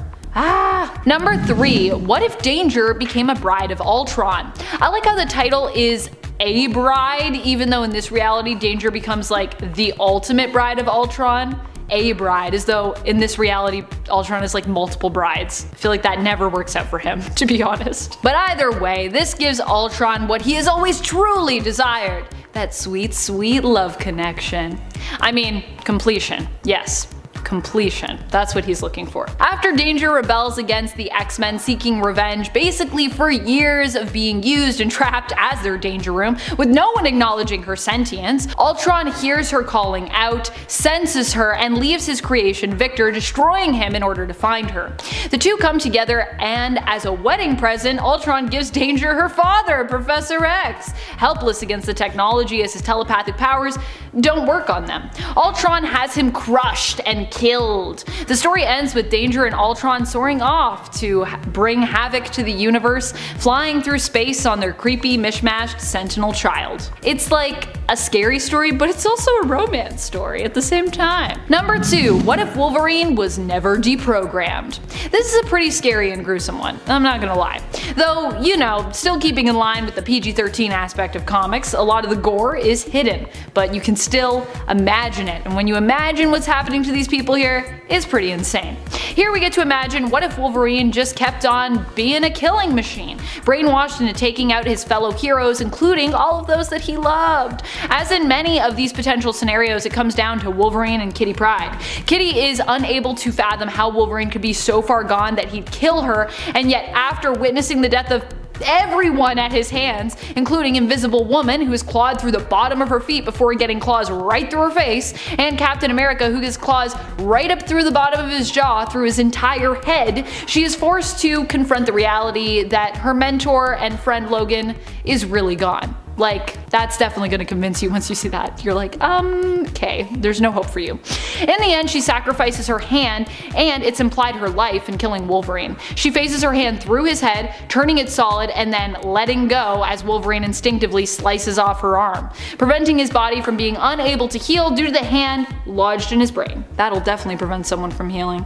Number 3. What if Danger became a bride of Ultron? I like how the title is a bride, even though in this reality Danger becomes like the ultimate bride of Ultron. A bride, as though in this reality Ultron is like multiple brides. I feel like that never works out for him, to be honest. But either way, this gives Ultron what he has always truly desired. That sweet, sweet love connection. I mean, completion. Yes. Completion. That's what he's looking for. After Danger rebels against the X-Men seeking revenge basically for years of being used and trapped as their danger room with no one acknowledging her sentience, Ultron hears her calling out, senses her, and leaves his creation Victor, destroying him in order to find her. The two come together and as a wedding present, Ultron gives Danger her father, Professor X, helpless against the technology as his telepathic powers don't work on them. Ultron has him crushed and killed. The story ends with Danger and Ultron soaring off to bring havoc to the universe, flying through space on their creepy mishmashed Sentinel child. It's like a scary story, but it's also a romance story at the same time. Number 2. What if Wolverine was never deprogrammed? This is a pretty scary and gruesome one, I'm not gonna lie. Though, you know, still keeping in line with the PG-13 aspect of comics, a lot of the gore is hidden, but you can still imagine it, and when you imagine what's happening to these people here, it's pretty insane. Here we get to imagine what if Wolverine just kept on being a killing machine, brainwashed into taking out his fellow heroes, including all of those that he loved. As in many of these potential scenarios, it comes down to Wolverine and Kitty Pryde. Kitty is unable to fathom how Wolverine could be so far gone that he'd kill her, and yet after witnessing the death of everyone at his hands, including Invisible Woman, who is clawed through the bottom of her feet before getting claws right through her face, and Captain America, who gets claws right up through the bottom of his jaw through his entire head, she is forced to confront the reality that her mentor and friend Logan is really gone. Like, that's definitely gonna convince you once you see that. You're like, okay, there's no hope for you. In the end, she sacrifices her hand, and it's implied her life in killing Wolverine. She phases her hand through his head, turning it solid, and then letting go as Wolverine instinctively slices off her arm, preventing his body from being unable to heal due to the hand lodged in his brain. That'll definitely prevent someone from healing.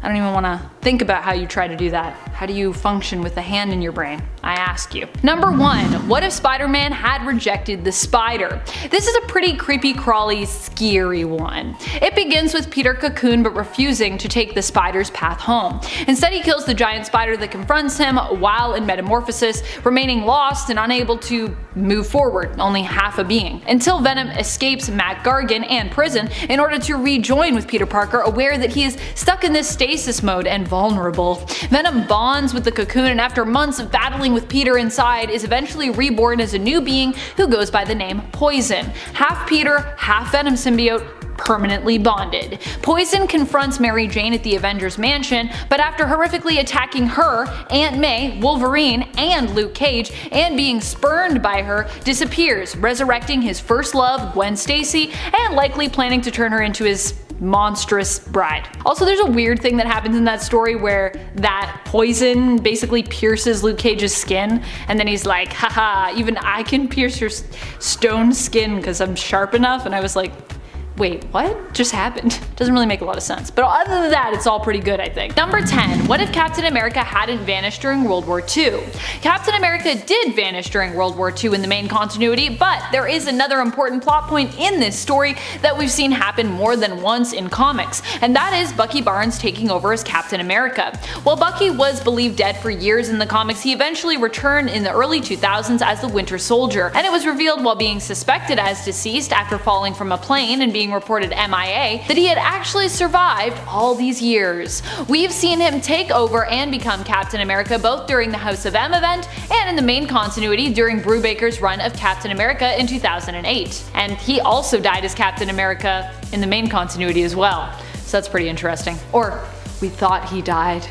I don't even want to think about how you try to do that. How do you function with a hand in your brain? I ask you. Number 1. What if Spider-Man had rejected the spider? This is a pretty creepy, crawly, scary one. It begins with Peter Cocoon but refusing to take the spider's path home. Instead, he kills the giant spider that confronts him while in metamorphosis, remaining lost and unable to move forward, only half a being, until Venom escapes Matt Gargan and prison in order to rejoin with Peter Parker, aware that he is stuck in this stasis mode and vulnerable. Venom bonds with the Cocoon, and after months of battling with Peter inside, is eventually reborn as a new being who goes by the name Poison. Half Peter, half Venom symbiote, permanently bonded. Poison confronts Mary Jane at the Avengers Mansion, but after horrifically attacking her, Aunt May, Wolverine, and Luke Cage, and being spurned by her, disappears, resurrecting his first love, Gwen Stacy, and likely planning to turn her into his monstrous bride. Also, there's a weird thing that happens in that story where that poison basically pierces Luke Cage's skin, and then he's like, haha, even I can pierce your stone skin because I'm sharp enough, and I was like, wait, what just happened? Doesn't really make a lot of sense. But other than that, it's all pretty good, I think. Number 10. What if Captain America hadn't vanished during World War II? Captain America did vanish during World War II in the main continuity, but there is another important plot point in this story that we've seen happen more than once in comics, and that is Bucky Barnes taking over as Captain America. While Bucky was believed dead for years in the comics, he eventually returned in the early 2000s as the Winter Soldier, and it was revealed while being suspected as deceased after falling from a plane and being reported MIA that he had actually survived all these years. We've seen him take over and become Captain America both during the House of M event and in the main continuity during Brubaker's run of Captain America in 2008. And he also died as Captain America in the main continuity as well. So that's pretty interesting. Or we thought he died.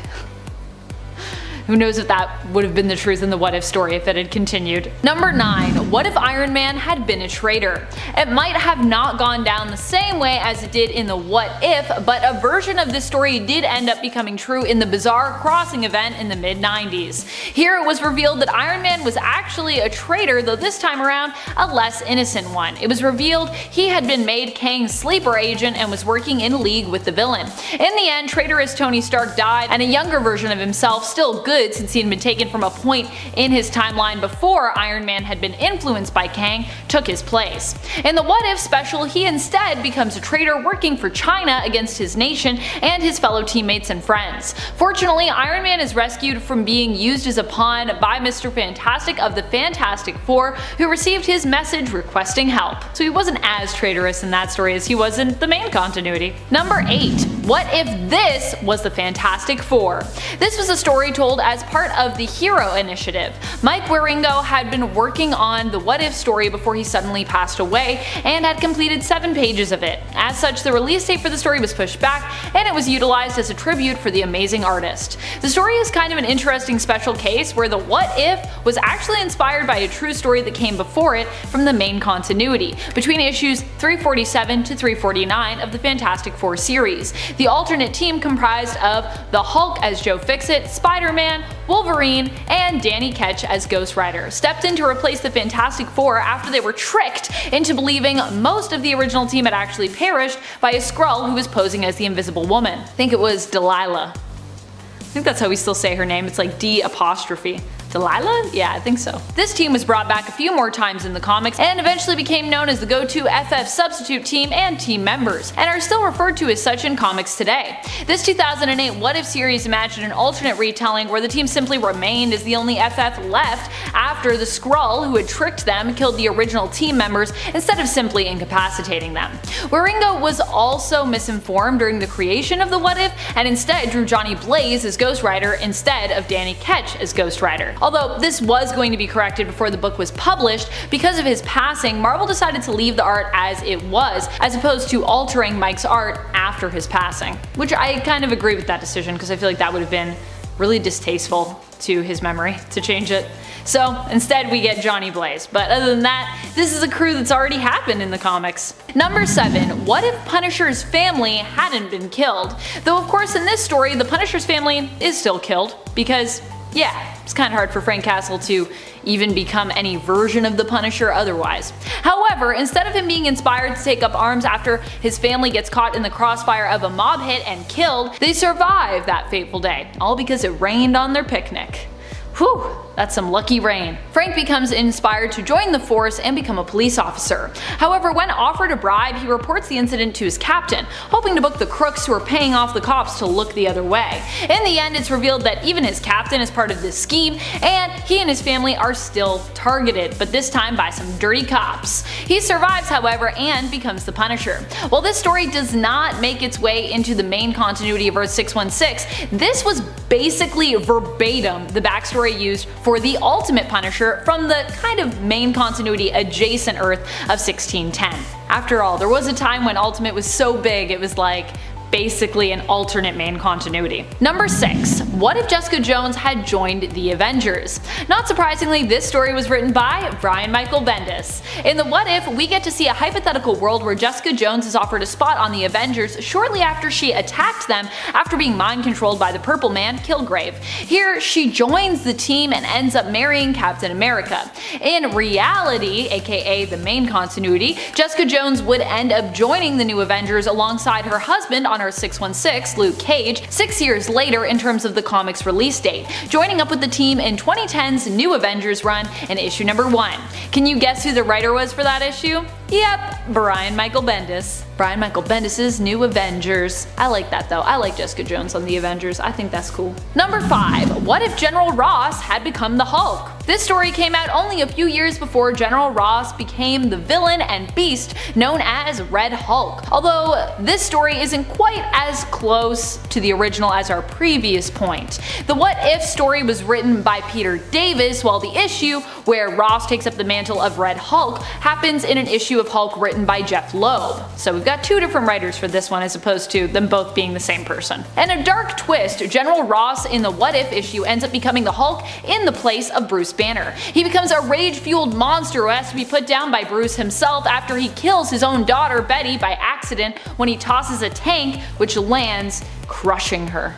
Who knows if that would have been the truth in the What If story if it had continued. Number 9. What if Iron Man had been a traitor? It might have not gone down the same way as it did in the What If, but a version of this story did end up becoming true in the Bizarre Crossing event in the mid-90s. Here it was revealed that Iron Man was actually a traitor, though this time around a less innocent one. It was revealed he had been made Kang's sleeper agent and was working in league with the villain. In the end, traitorous Tony Stark died, and a younger version of himself, still good since he had been taken from a point in his timeline before Iron Man had been influenced by Kang, took his place. In the What If special, he instead becomes a traitor working for China against his nation and his fellow teammates and friends. Fortunately, Iron Man is rescued from being used as a pawn by Mr. Fantastic of the Fantastic Four, who received his message requesting help. So he wasn't as traitorous in that story as he was in the main continuity. Number 8. What if this was the Fantastic Four? This was a story told as part of the Hero Initiative. Mike Wieringo had been working on the What If story before he suddenly passed away and had completed 7 pages of it. As such, the release date for the story was pushed back and it was utilized as a tribute for the amazing artist. The story is kind of an interesting special case where the What If was actually inspired by a true story that came before it from the main continuity, between issues 347 to 349 of the Fantastic Four series. The alternate team comprised of the Hulk as Joe Fixit, Spider-Man, Wolverine, and Danny Ketch as Ghost Rider stepped in to replace the Fantastic Four after they were tricked into believing most of the original team had actually perished by a Skrull who was posing as the Invisible Woman. I think it was Delilah. I think that's how we still say her name. It's like D apostrophe. Delilah? Yeah, I think so. This team was brought back a few more times in the comics and eventually became known as the go-to FF substitute team and team members, and are still referred to as such in comics today. This 2008 What If series imagined an alternate retelling where the team simply remained as the only FF left after the Skrull who had tricked them killed the original team members instead of simply incapacitating them. Wieringo was also misinformed during the creation of the What If and instead drew Johnny Blaze as Ghost Rider instead of Danny Ketch as Ghost Rider. Although this was going to be corrected before the book was published, because of his passing, Marvel decided to leave the art as it was, as opposed to altering Mike's art after his passing. Which I kind of agree with that decision, because I feel like that would have been really distasteful to his memory to change it. So instead we get Johnny Blaze, but other than that, this is a crew that's already happened in the comics. Number 7. What if Punisher's family hadn't been killed? Though of course in this story the Punisher's family is still killed, because yeah, it's kind of hard for Frank Castle to even become any version of the Punisher otherwise. However, instead of him being inspired to take up arms after his family gets caught in the crossfire of a mob hit and killed, they survive that fateful day, all because it rained on their picnic. Whew, that's some lucky rain. Frank becomes inspired to join the force and become a police officer. However, when offered a bribe, he reports the incident to his captain, hoping to book the crooks who are paying off the cops to look the other way. In the end, it's revealed that even his captain is part of this scheme, and he and his family are still targeted, but this time by some dirty cops. He survives, however, and becomes the Punisher. While this story does not make its way into the main continuity of Earth 616, this was basically verbatim the backstory used for the Ultimate Punisher from the kind of main continuity adjacent Earth of 1610. After all, there was a time when Ultimate was so big it was like, basically an alternate main continuity. Number 6. What if Jessica Jones had joined the Avengers? Not surprisingly, this story was written by Brian Michael Bendis. In the What If, we get to see a hypothetical world where Jessica Jones is offered a spot on the Avengers shortly after she attacked them after being mind-controlled by the Purple Man, Kilgrave. Here, she joins the team and ends up marrying Captain America. In reality, aka the main continuity, Jessica Jones would end up joining the new Avengers alongside her husband on her 616, Luke Cage, 6 years later in terms of the comic's release date, joining up with the team in 2010's New Avengers run in issue number 1. Can you guess who the writer was for that issue? Yep, Brian Michael Bendis. Brian Michael Bendis' New Avengers. I like that though. I like Jessica Jones on the Avengers. I think that's cool. Number 5. What if General Ross had become the Hulk? This story came out only a few years before General Ross became the villain and beast known as Red Hulk. Although this story isn't quite as close to the original as our previous point. The What If story was written by Peter Davis, while the issue where Ross takes up the mantle of Red Hulk happens in an issue of Hulk written by Jeff Loeb. So we've got 2 different writers for this one as opposed to them both being the same person. And a dark twist, General Ross in the What If issue ends up becoming the Hulk in the place of Bruce Banner. He becomes a rage-fueled monster who has to be put down by Bruce himself after he kills his own daughter Betty by accident when he tosses a tank which lands, crushing her.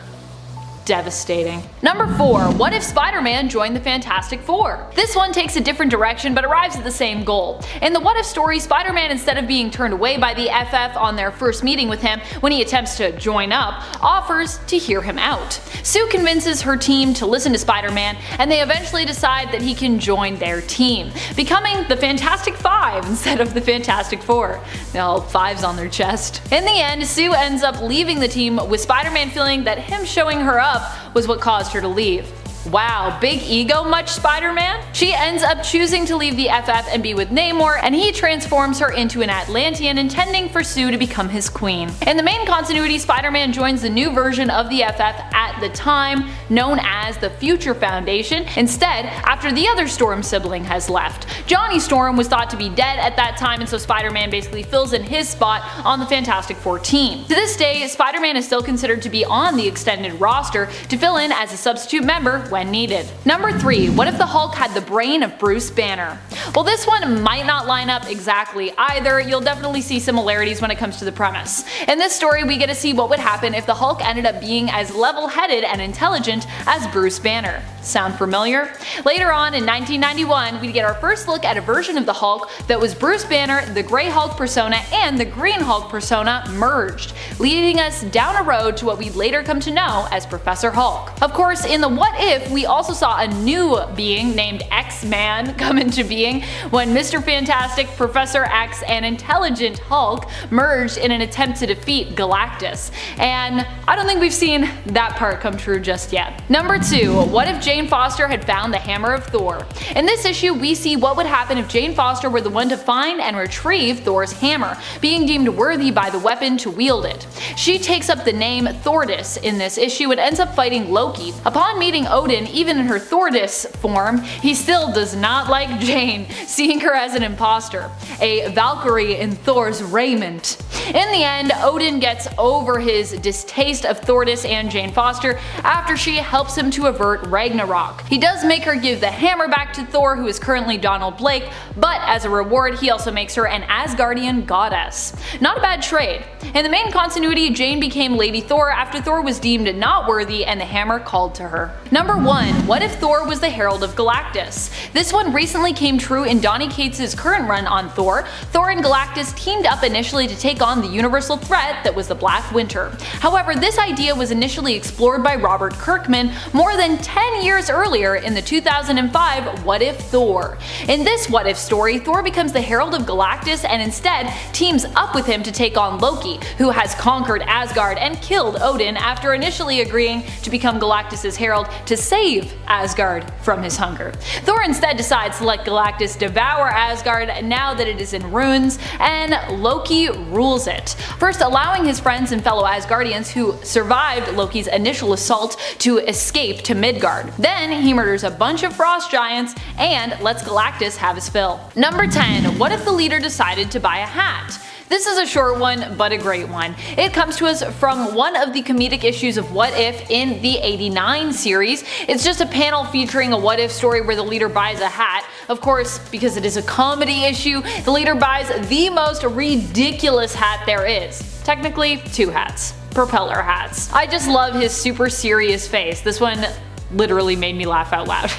Devastating. Number 4. What if Spider-Man joined the Fantastic Four? This one takes a different direction but arrives at the same goal. In the What If story, Spider-Man, instead of being turned away by the FF on their first meeting with him when he attempts to join up, offers to hear him out. Sue convinces her team to listen to Spider-Man, and they eventually decide that he can join their team, becoming the Fantastic Five instead of the Fantastic Four. They all have 5s on their chest. In the end, Sue ends up leaving the team with Spider-Man feeling that him showing her up was what caused her to leave. Wow, big ego much, Spider-Man? She ends up choosing to leave the FF and be with Namor, and he transforms her into an Atlantean, intending for Sue to become his queen. In the main continuity, Spider-Man joins the new version of the FF at the time, known as the Future Foundation, instead after the other Storm sibling has left. Johnny Storm was thought to be dead at that time, and so Spider-Man basically fills in his spot on the Fantastic Four team. To this day, Spider-Man is still considered to be on the extended roster to fill in as a substitute member when needed. Number 3. What if the Hulk had the brain of Bruce Banner? Well, this one might not line up exactly either. You'll definitely see similarities when it comes to the premise. In this story, we get to see what would happen if the Hulk ended up being as level-headed and intelligent as Bruce Banner. Sound familiar? Later on in 1991, we get our first look at a version of the Hulk that was Bruce Banner, the Grey Hulk persona, and the Green Hulk persona merged, leading us down a road to what we'd later come to know as Professor Hulk. Of course, in the What If, we also saw a new being named X-Man come into being when Mr. Fantastic, Professor X, and Intelligent Hulk merged in an attempt to defeat Galactus. And I don't think we've seen that part come true just yet. Number 2. What if Jane Foster had found the Hammer of Thor? In this issue, we see what would happen if Jane Foster were the one to find and retrieve Thor's hammer, being deemed worthy by the weapon to wield it. She takes up the name Thordis in this issue and ends up fighting Loki. Upon meeting Odin, even in her Thordis form, he still does not like Jane, seeing her as an imposter, a Valkyrie in Thor's raiment. In the end, Odin gets over his distaste of Thordis and Jane Foster after she helps him to avert Ragnarok. He does make her give the hammer back to Thor, who is currently Donald Blake, but as a reward he also makes her an Asgardian goddess. Not a bad trade. In the main continuity, Jane became Lady Thor after Thor was deemed not worthy and the hammer called to her. Number 1. What if Thor was the Herald of Galactus? This one recently came true in Donny Cates' current run on Thor. Thor and Galactus teamed up initially to take on the universal threat that was the Black Winter. However, this idea was initially explored by Robert Kirkman more than 10 years earlier in the 2005 What If Thor. In this What If story, Thor becomes the Herald of Galactus and instead teams up with him to take on Loki, who has conquered Asgard and killed Odin after initially agreeing to become Galactus' herald to save Asgard from his hunger. Thor instead decides to let Galactus devour Asgard now that it is in ruins, and Loki rules it, first allowing his friends and fellow Asgardians who survived Loki's initial assault to escape to Midgard. Then he murders a bunch of frost giants and lets Galactus have his fill. Number 10. What if the leader decided to buy a hat? This is a short one, but a great one. It comes to us from one of the comedic issues of What If in the '89 series. It's just a panel featuring a what if story where the leader buys a hat. Of course, because it is a comedy issue, the leader buys the most ridiculous hat there is. Technically, 2 hats. Propeller hats. I just love his super serious face. This one literally made me laugh out loud.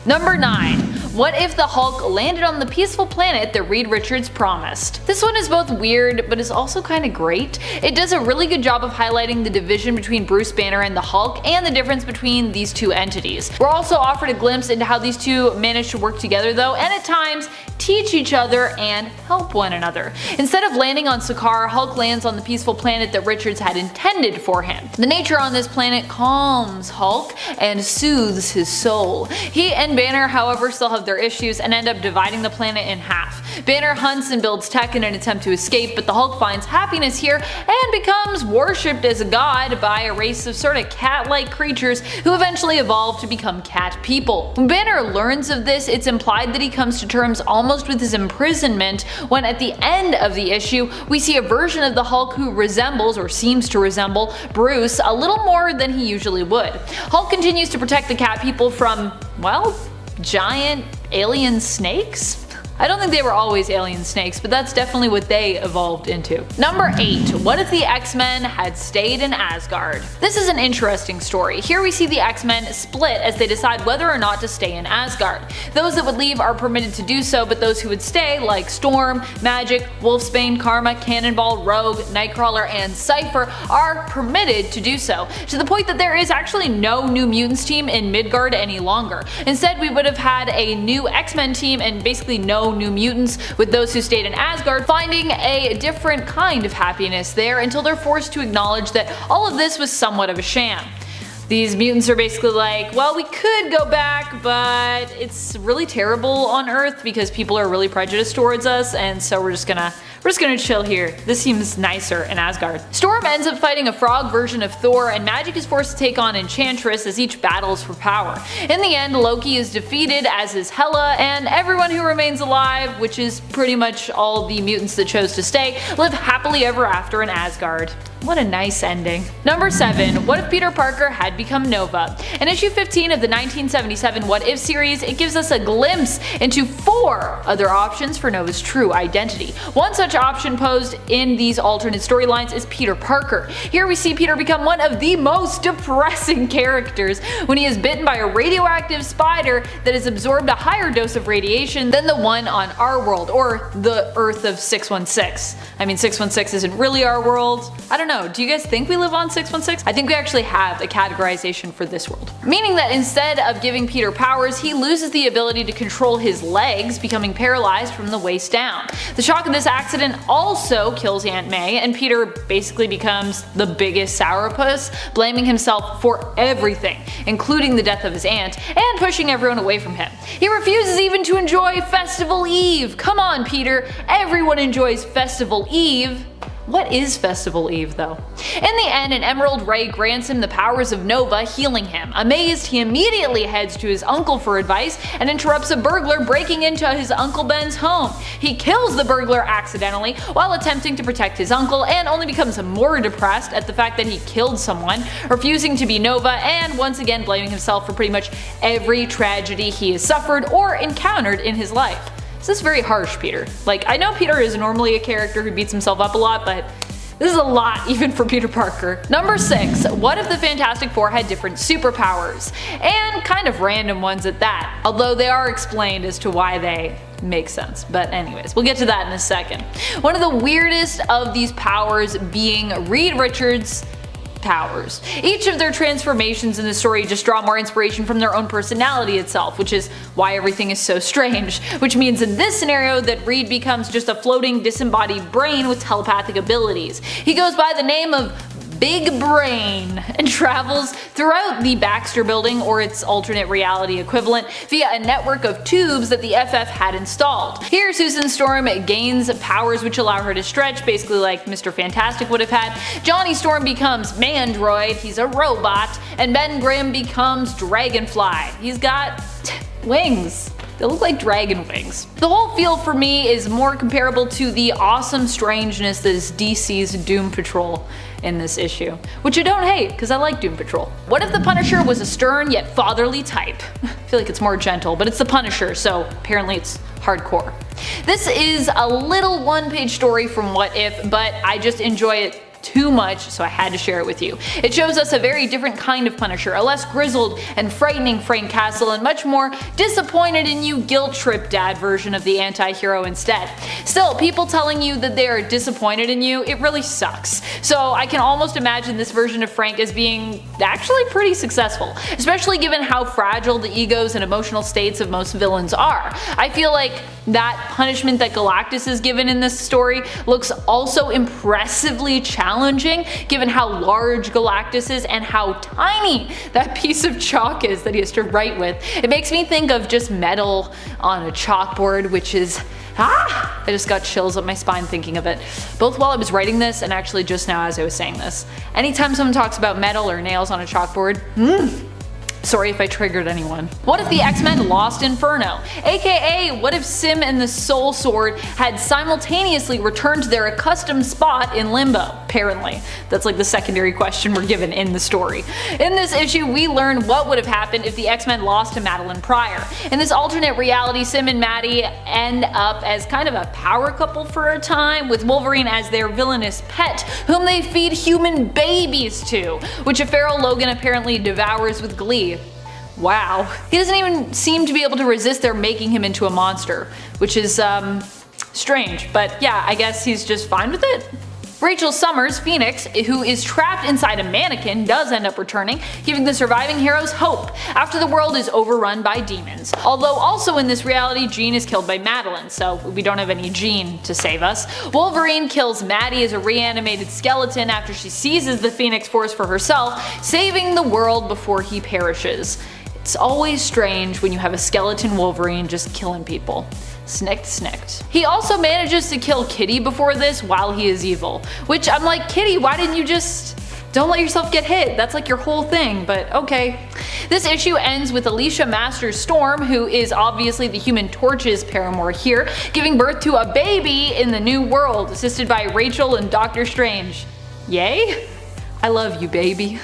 Number 9. What if the Hulk landed on the peaceful planet that Reed Richards promised? This one is both weird, but is also kinda great. It does a really good job of highlighting the division between Bruce Banner and the Hulk and the difference between these two entities. We're also offered a glimpse into how these two manage to work together though, and at times teach each other and help one another. Instead of landing on Sakaar, Hulk lands on the peaceful planet that Richards had intended for him. The nature on this planet calms Hulk and soothes his soul. He and Banner, however, still have their issues and end up dividing the planet in half. Banner hunts and builds tech in an attempt to escape, but the Hulk finds happiness here and becomes worshipped as a god by a race of sorta cat-like creatures who eventually evolve to become cat people. When Banner learns of this, it's implied that he comes to terms almost with his imprisonment when at the end of the issue we see a version of the Hulk who resembles, or seems to resemble, Bruce a little more than he usually would. Hulk continues to protect the cat people from, well, giant alien snakes? I don't think they were always alien snakes, but that's definitely what they evolved into. Number 8. What if the X-Men had stayed in Asgard? This is an interesting story. Here we see the X-Men split as they decide whether or not to stay in Asgard. Those that would leave are permitted to do so, but those who would stay, like Storm, Magik, Wolfsbane, Karma, Cannonball, Rogue, Nightcrawler, and Cypher, are permitted to do so, to the point that there is actually no New Mutants team in Midgard any longer. Instead, we would have had a new X-Men team and basically no New Mutants, with those who stayed in Asgard finding a different kind of happiness there until they're forced to acknowledge that all of this was somewhat of a sham. These mutants are basically like, well, we could go back, but it's really terrible on Earth because people are really prejudiced towards us, and so we're just gonna chill here. This seems nicer in Asgard. Storm ends up fighting a frog version of Thor, and Magik is forced to take on Enchantress as each battles for power. In the end, Loki is defeated, as is Hela, and everyone who remains alive, which is pretty much all the mutants that chose to stay, live happily ever after in Asgard. What a nice ending. Number 7. What if Peter Parker had become Nova? In issue 15 of the 1977 What If series, it gives us a glimpse into 4 other options for Nova's true identity. One such option posed in these alternate storylines is Peter Parker. Here we see Peter become one of the most depressing characters when he is bitten by a radioactive spider that has absorbed a higher dose of radiation than the one on our world, or the Earth of 616. I mean, 616 isn't really our world. I don't know. Do you guys think we live on 616? I think we actually have a categorization for this world. Meaning that instead of giving Peter powers, he loses the ability to control his legs, becoming paralyzed from the waist down. The shock of this accident also kills Aunt May, and Peter basically becomes the biggest sourpuss, blaming himself for everything, including the death of his aunt, and pushing everyone away from him. He refuses even to enjoy Festival Eve. Come on, Peter, everyone enjoys Festival Eve. What is Festival Eve, though? In the end, an Emerald Ray grants him the powers of Nova, healing him. Amazed, he immediately heads to his uncle for advice and interrupts a burglar breaking into his Uncle Ben's home. He kills the burglar accidentally while attempting to protect his uncle, and only becomes more depressed at the fact that he killed someone, refusing to be Nova, and once again blaming himself for pretty much every tragedy he has suffered or encountered in his life. This is very harsh, Peter. Like, I know Peter is normally a character who beats himself up a lot, but this is a lot even for Peter Parker. Number 6. What if the Fantastic Four had different superpowers? And kind of random ones at that. Although they are explained as to why they make sense. But anyways, we'll get to that in a second. One of the weirdest of these powers being Reed Richards' powers. Each of their transformations in the story just draw more inspiration from their own personality itself, which is why everything is so strange, which means in this scenario that Reed becomes just a floating disembodied brain with telepathic abilities. He goes by the name of Big Brain and travels throughout the Baxter Building, or its alternate reality equivalent, via a network of tubes that the FF had installed. Here Susan Storm gains powers which allow her to stretch, basically like Mr. Fantastic would have had. Johnny Storm becomes Mandroid, he's a robot, and Ben Grimm becomes Dragonfly. He's got wings. They look like dragon wings. The whole feel for me is more comparable to the awesome strangeness that is DC's Doom Patrol in this issue, which I don't hate because I like Doom Patrol. What if the Punisher was a stern yet fatherly type? I feel like it's more gentle, but it's the Punisher, so apparently it's hardcore. This is a little one-page story from What If, but I just enjoy it too much, so I had to share it with you. It shows us a very different kind of Punisher, a less grizzled and frightening Frank Castle, and much more disappointed in you guilt-trip dad version of the anti-hero instead. Still, people telling you that they are disappointed in you, it really sucks. So I can almost imagine this version of Frank as being actually pretty successful, especially given how fragile the egos and emotional states of most villains are. I feel like that punishment that Galactus is given in this story looks also impressively challenging given how large Galactus is and how tiny that piece of chalk is that he has to write with. It makes me think of just metal on a chalkboard, which is I just got chills up my spine thinking of it, both while I was writing this and actually just now as I was saying this. Anytime someone talks about metal or nails on a chalkboard, sorry if I triggered anyone. What if the X-Men lost Inferno? AKA, what if Sim and the Soul Sword had simultaneously returned to their accustomed spot in Limbo? Apparently. That's like the secondary question we're given in the story. In this issue, we learn what would have happened if the X-Men lost to Madeline Pryor. In this alternate reality, Sim and Maddie end up as kind of a power couple for a time, with Wolverine as their villainous pet, whom they feed human babies to, which a feral Logan apparently devours with glee. Wow. He doesn't even seem to be able to resist their making him into a monster, which is, strange, but yeah, I guess he's just fine with it. Rachel Summers, Phoenix, who is trapped inside a mannequin, does end up returning, giving the surviving heroes hope after the world is overrun by demons. Although also in this reality, Jean is killed by Madeline, so we don't have any Jean to save us. Wolverine kills Maddie as a reanimated skeleton after she seizes the Phoenix Force for herself, saving the world before he perishes. It's always strange when you have a skeleton Wolverine just killing people. Snicked, snicked. He also manages to kill Kitty before this while he is evil, which I'm like, Kitty, why didn't you just don't let yourself get hit? That's like your whole thing, but okay. This issue ends with Alicia Masters Storm, who is obviously the Human Torch's paramour here, giving birth to a baby in the new world, assisted by Rachel and Doctor Strange. Yay? I love you, baby.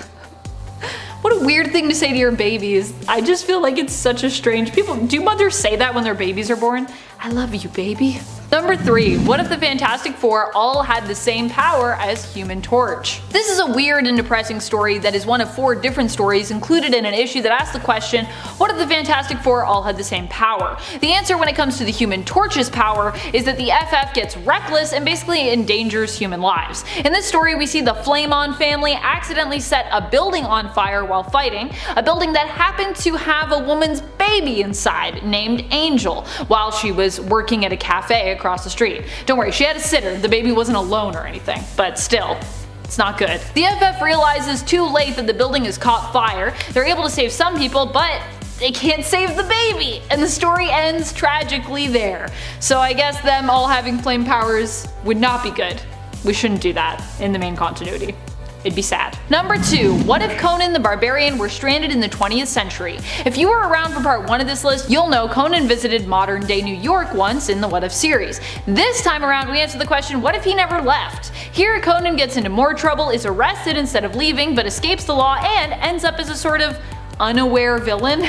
What a weird thing to say to your babies. I just feel like it's such a strange do mothers say that when their babies are born? I love you, baby. Number 3. What if the Fantastic Four all had the same power as Human Torch? This is a weird and depressing story that is one of 4 different stories included in an issue that asks the question, what if the Fantastic Four all had the same power? The answer when it comes to the Human Torch's power is that the FF gets reckless and basically endangers human lives. In this story, we see the Flame On family accidentally set a building on fire while fighting, a building that happened to have a woman's baby inside named Angel while she was working at a cafe across the street. Don't worry, she had a sitter, the baby wasn't alone or anything, but still. It's not good. The FF realizes too late that the building has caught fire. They're able to save some people, but they can't save the baby, and the story ends tragically there. So I guess them all having flame powers would not be good. We shouldn't do that in the main continuity. It'd be sad. Number 2. What if Conan the Barbarian were stranded in the 20th century? If you were around for part 1 of this list, you'll know Conan visited modern day New York once in the What If series. This time around we answer the question, what if he never left? Here Conan gets into more trouble, is arrested instead of leaving, but escapes the law and ends up as a sort of unaware villain.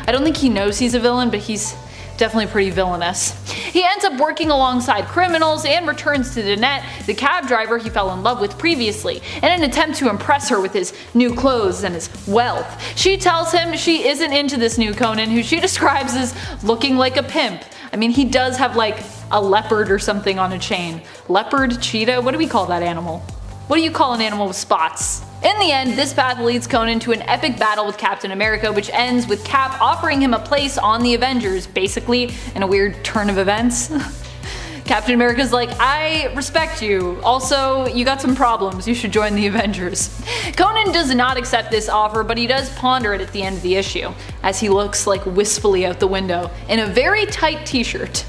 I don't think he knows he's a villain, but he's definitely pretty villainous. He ends up working alongside criminals and returns to Danette, the cab driver he fell in love with previously, in an attempt to impress her with his new clothes and his wealth. She tells him she isn't into this new Conan, who she describes as looking like a pimp. I mean, he does have like a leopard or something on a chain. Leopard? Cheetah? What do we call that animal? What do you call an animal with spots? In the end, this path leads Conan to an epic battle with Captain America, which ends with Cap offering him a place on the Avengers, basically in a weird turn of events. Captain America's like, I respect you, also you got some problems, you should join the Avengers. Conan does not accept this offer, but he does ponder it at the end of the issue, as he looks like wistfully out the window in a very tight t-shirt.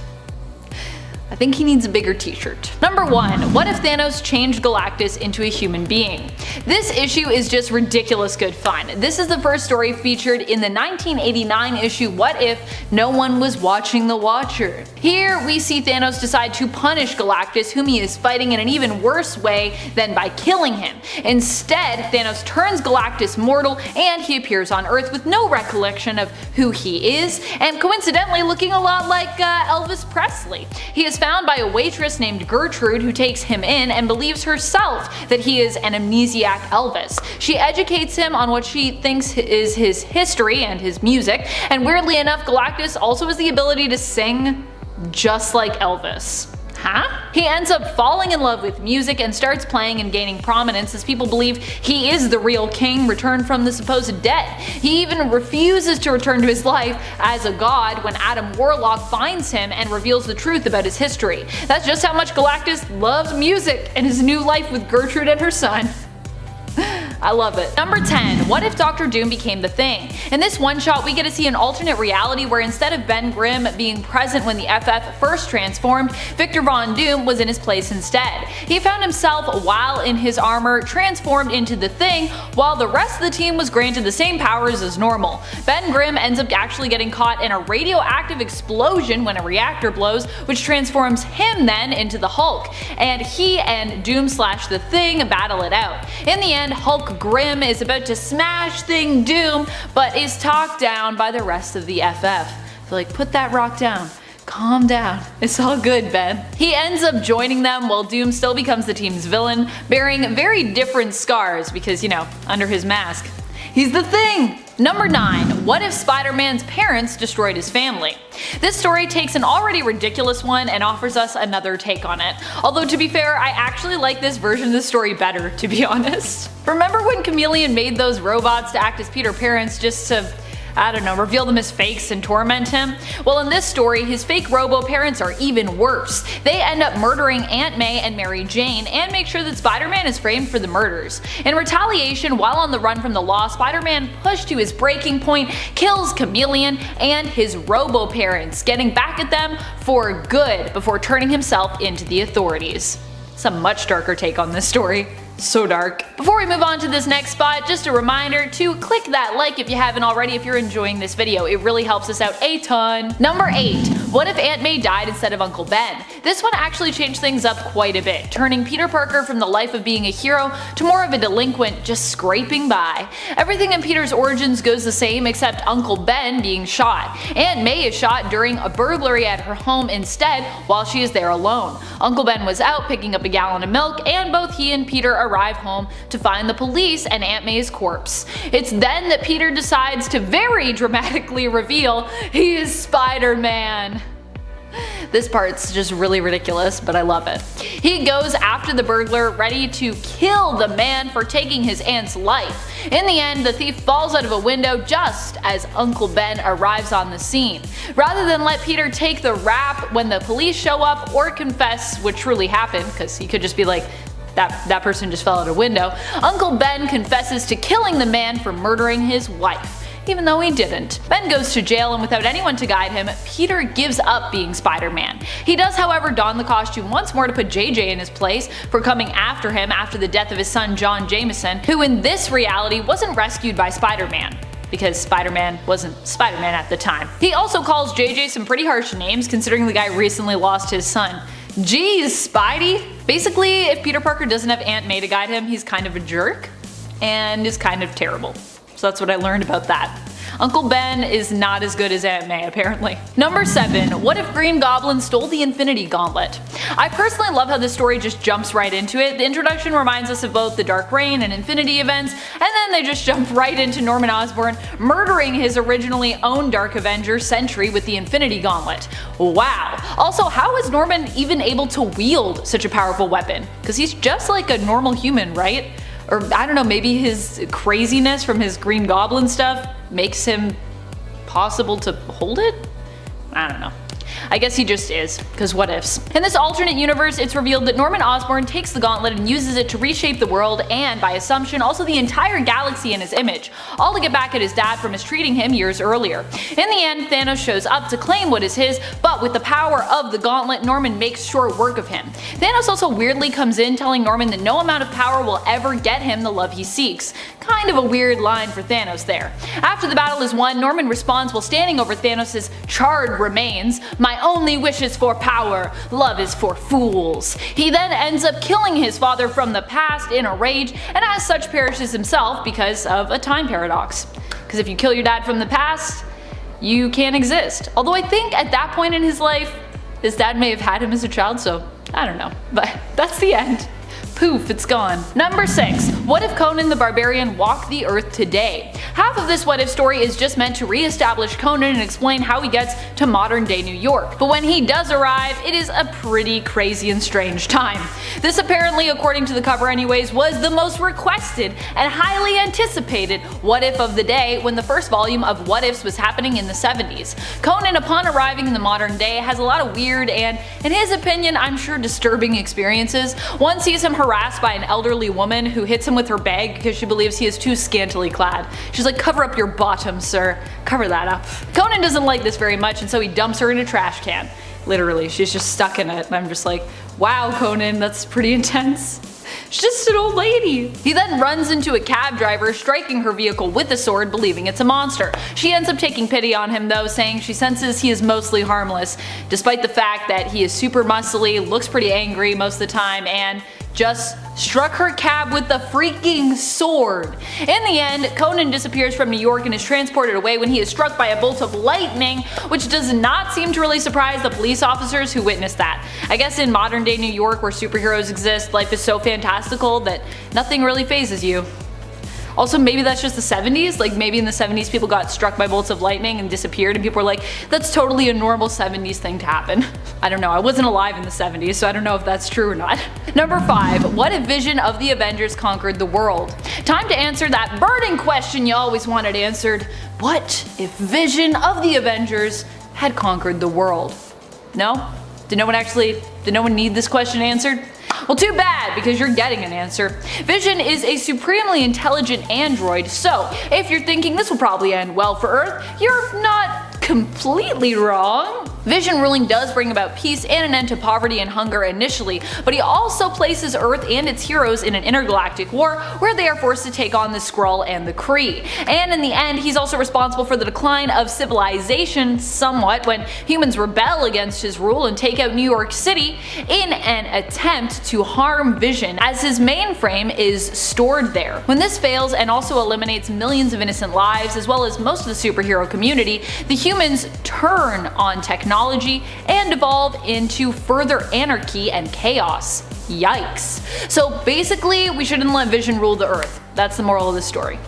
I think he needs a bigger t-shirt. Number 1. What if Thanos changed Galactus into a human being? This issue is just ridiculous good fun. This is the first story featured in the 1989 issue What If No One Was Watching the Watcher. Here we see Thanos decide to punish Galactus, whom he is fighting in an even worse way than by killing him. Instead, Thanos turns Galactus mortal and he appears on Earth with no recollection of who he is, and coincidentally looking a lot like Elvis Presley. He is found by a waitress named Gertrude who takes him in and believes herself that he is an amnesiac Elvis. She educates him on what she thinks is his history and his music, and weirdly enough Galactus also has the ability to sing just like Elvis. Huh? He ends up falling in love with music and starts playing and gaining prominence as people believe he is the real king returned from the supposed dead. He even refuses to return to his life as a god when Adam Warlock finds him and reveals the truth about his history. That's just how much Galactus loves music and his new life with Gertrude and her son. I love it. Number 10. What if Dr. Doom became the Thing? In this one shot we get to see an alternate reality where instead of Ben Grimm being present when the FF first transformed, Victor Von Doom was in his place instead. He found himself, while in his armor, transformed into the Thing, while the rest of the team was granted the same powers as normal. Ben Grimm ends up actually getting caught in a radioactive explosion when a reactor blows, which transforms him then into the Hulk, and he and Doom/the Thing battle it out. In the end, Hulk Grimm is about to smash Thing Doom, but is talked down by the rest of the FF. They're like, put that rock down. Calm down. It's all good, Ben. He ends up joining them while Doom still becomes the team's villain, bearing very different scars because, you know, under his mask, he's the Thing! Number 9. What if Spider-Man's parents destroyed his family? This story takes an already ridiculous one and offers us another take on it. Although to be fair, I actually like this version of the story better, to be honest. Remember when Chameleon made those robots to act as Peter's parents just to, I don't know, reveal them as fakes and torment him? Well, in this story, his fake robo-parents are even worse. They end up murdering Aunt May and Mary Jane and make sure that Spider-Man is framed for the murders. In retaliation, while on the run from the law, Spider-Man, pushed to his breaking point, kills Chameleon and his robo-parents, getting back at them for good before turning himself into the authorities. It's a much darker take on this story. So dark. Before we move on to this next spot, just a reminder to click that like if you haven't already if you're enjoying this video. It really helps us out a ton. Number 8. What if Aunt May died instead of Uncle Ben? This one actually changed things up quite a bit, turning Peter Parker from the life of being a hero to more of a delinquent just scraping by. Everything in Peter's origins goes the same except Uncle Ben being shot. Aunt May is shot during a burglary at her home instead while she is there alone. Uncle Ben was out picking up a gallon of milk and both he and Peter arrive home to find the police and Aunt May's corpse. It's then that Peter decides to very dramatically reveal he is Spider-Man. This part's just really ridiculous, but I love it. He goes after the burglar, ready to kill the man for taking his aunt's life. In the end, the thief falls out of a window just as Uncle Ben arrives on the scene. Rather than let Peter take the rap when the police show up or confess what truly happened, because he could just be like, that person just fell out a window, Uncle Ben confesses to killing the man for murdering his wife, even though he didn't. Ben goes to jail and without anyone to guide him, Peter gives up being Spider-Man. He does however don the costume once more to put JJ in his place for coming after him after the death of his son John Jameson, who in this reality wasn't rescued by Spider-Man, because Spider-Man wasn't Spider-Man at the time. He also calls JJ some pretty harsh names considering the guy recently lost his son. Jeez, Spidey? Basically, if Peter Parker doesn't have Aunt May to guide him, he's kind of a jerk and is kind of terrible. So that's what I learned about that. Uncle Ben is not as good as Aunt May, apparently. Number 7. What if Green Goblin stole the Infinity Gauntlet? I personally love how this story just jumps right into it. The introduction reminds us of both the Dark Reign and Infinity events, and then they just jump right into Norman Osborn murdering his originally own Dark Avenger, Sentry, with the Infinity Gauntlet. Wow. Also, how is Norman even able to wield such a powerful weapon? Because he's just like a normal human, right? Or I don't know, maybe his craziness from his Green Goblin stuff makes him possible to hold it? I don't know. I guess he just is, because what ifs. In this alternate universe, it's revealed that Norman Osborn takes the gauntlet and uses it to reshape the world and, by assumption, also the entire galaxy in his image, all to get back at his dad for mistreating him years earlier. In the end, Thanos shows up to claim what is his, but with the power of the gauntlet, Norman makes short work of him. Thanos also weirdly comes in telling Norman that no amount of power will ever get him the love he seeks. Kind of a weird line for Thanos there. After the battle is won, Norman responds while standing over Thanos' charred remains, "My only wish is for power, love is for fools." He then ends up killing his father from the past in a rage, and as such perishes himself because of a time paradox. Because if you kill your dad from the past, you can't exist. Although I think at that point in his life, his dad may have had him as a child, so I don't know. But that's the end. Poof, it's gone. Number 6. What if Conan the Barbarian walked the earth today? Half of this what if story is just meant to re-establish Conan and explain how he gets to modern day New York. But when he does arrive, it is a pretty crazy and strange time. This apparently, according to the cover anyways, was the most requested and highly anticipated what if of the day when the first volume of What Ifs was happening in the 70s. Conan, upon arriving in the modern day, has a lot of weird and, in his opinion, I'm sure disturbing experiences. One sees him harassed by an elderly woman who hits him with her bag because she believes he is too scantily clad. She's like, "Cover up your bottom, sir. Cover that up." Conan doesn't like this very much, and so he dumps her in a trash can. Literally, she's just stuck in it, and I'm just like, wow, Conan, that's pretty intense. She's just an old lady. He then runs into a cab driver, striking her vehicle with a sword, believing it's a monster. She ends up taking pity on him though, saying she senses he is mostly harmless, despite the fact that he is super muscly, looks pretty angry most of the time, and just struck her cab with the freaking sword. In the end, Conan disappears from New York and is transported away when he is struck by a bolt of lightning, which does not seem to really surprise the police officers who witnessed that. I guess in modern day New York, where superheroes exist, life is so fantastical that nothing really phases you. Also, maybe that's just the 70s, like maybe in the 70s people got struck by bolts of lightning and disappeared and people were like, that's totally a normal 70s thing to happen. I don't know, I wasn't alive in the 70s, so I don't know if that's true or not. Number 5. What if Vision of the Avengers conquered the world? Time to answer that burning question you always wanted answered. What if Vision of the Avengers had conquered the world? No? Did no one need this question answered? Well, too bad, because you're getting an answer. Vision is a supremely intelligent android, so if you're thinking this will probably end well for Earth, you're not completely wrong. Vision ruling does bring about peace and an end to poverty and hunger initially, but he also places Earth and its heroes in an intergalactic war where they are forced to take on the Skrull and the Kree. And in the end, he's also responsible for the decline of civilization somewhat when humans rebel against his rule and take out New York City in an attempt to harm Vision, as his mainframe is stored there. When this fails and also eliminates millions of innocent lives as well as most of the superhero community, the humans turn on technology and evolve into further anarchy and chaos. Yikes. So basically, we shouldn't let Vision rule the Earth. That's the moral of the story.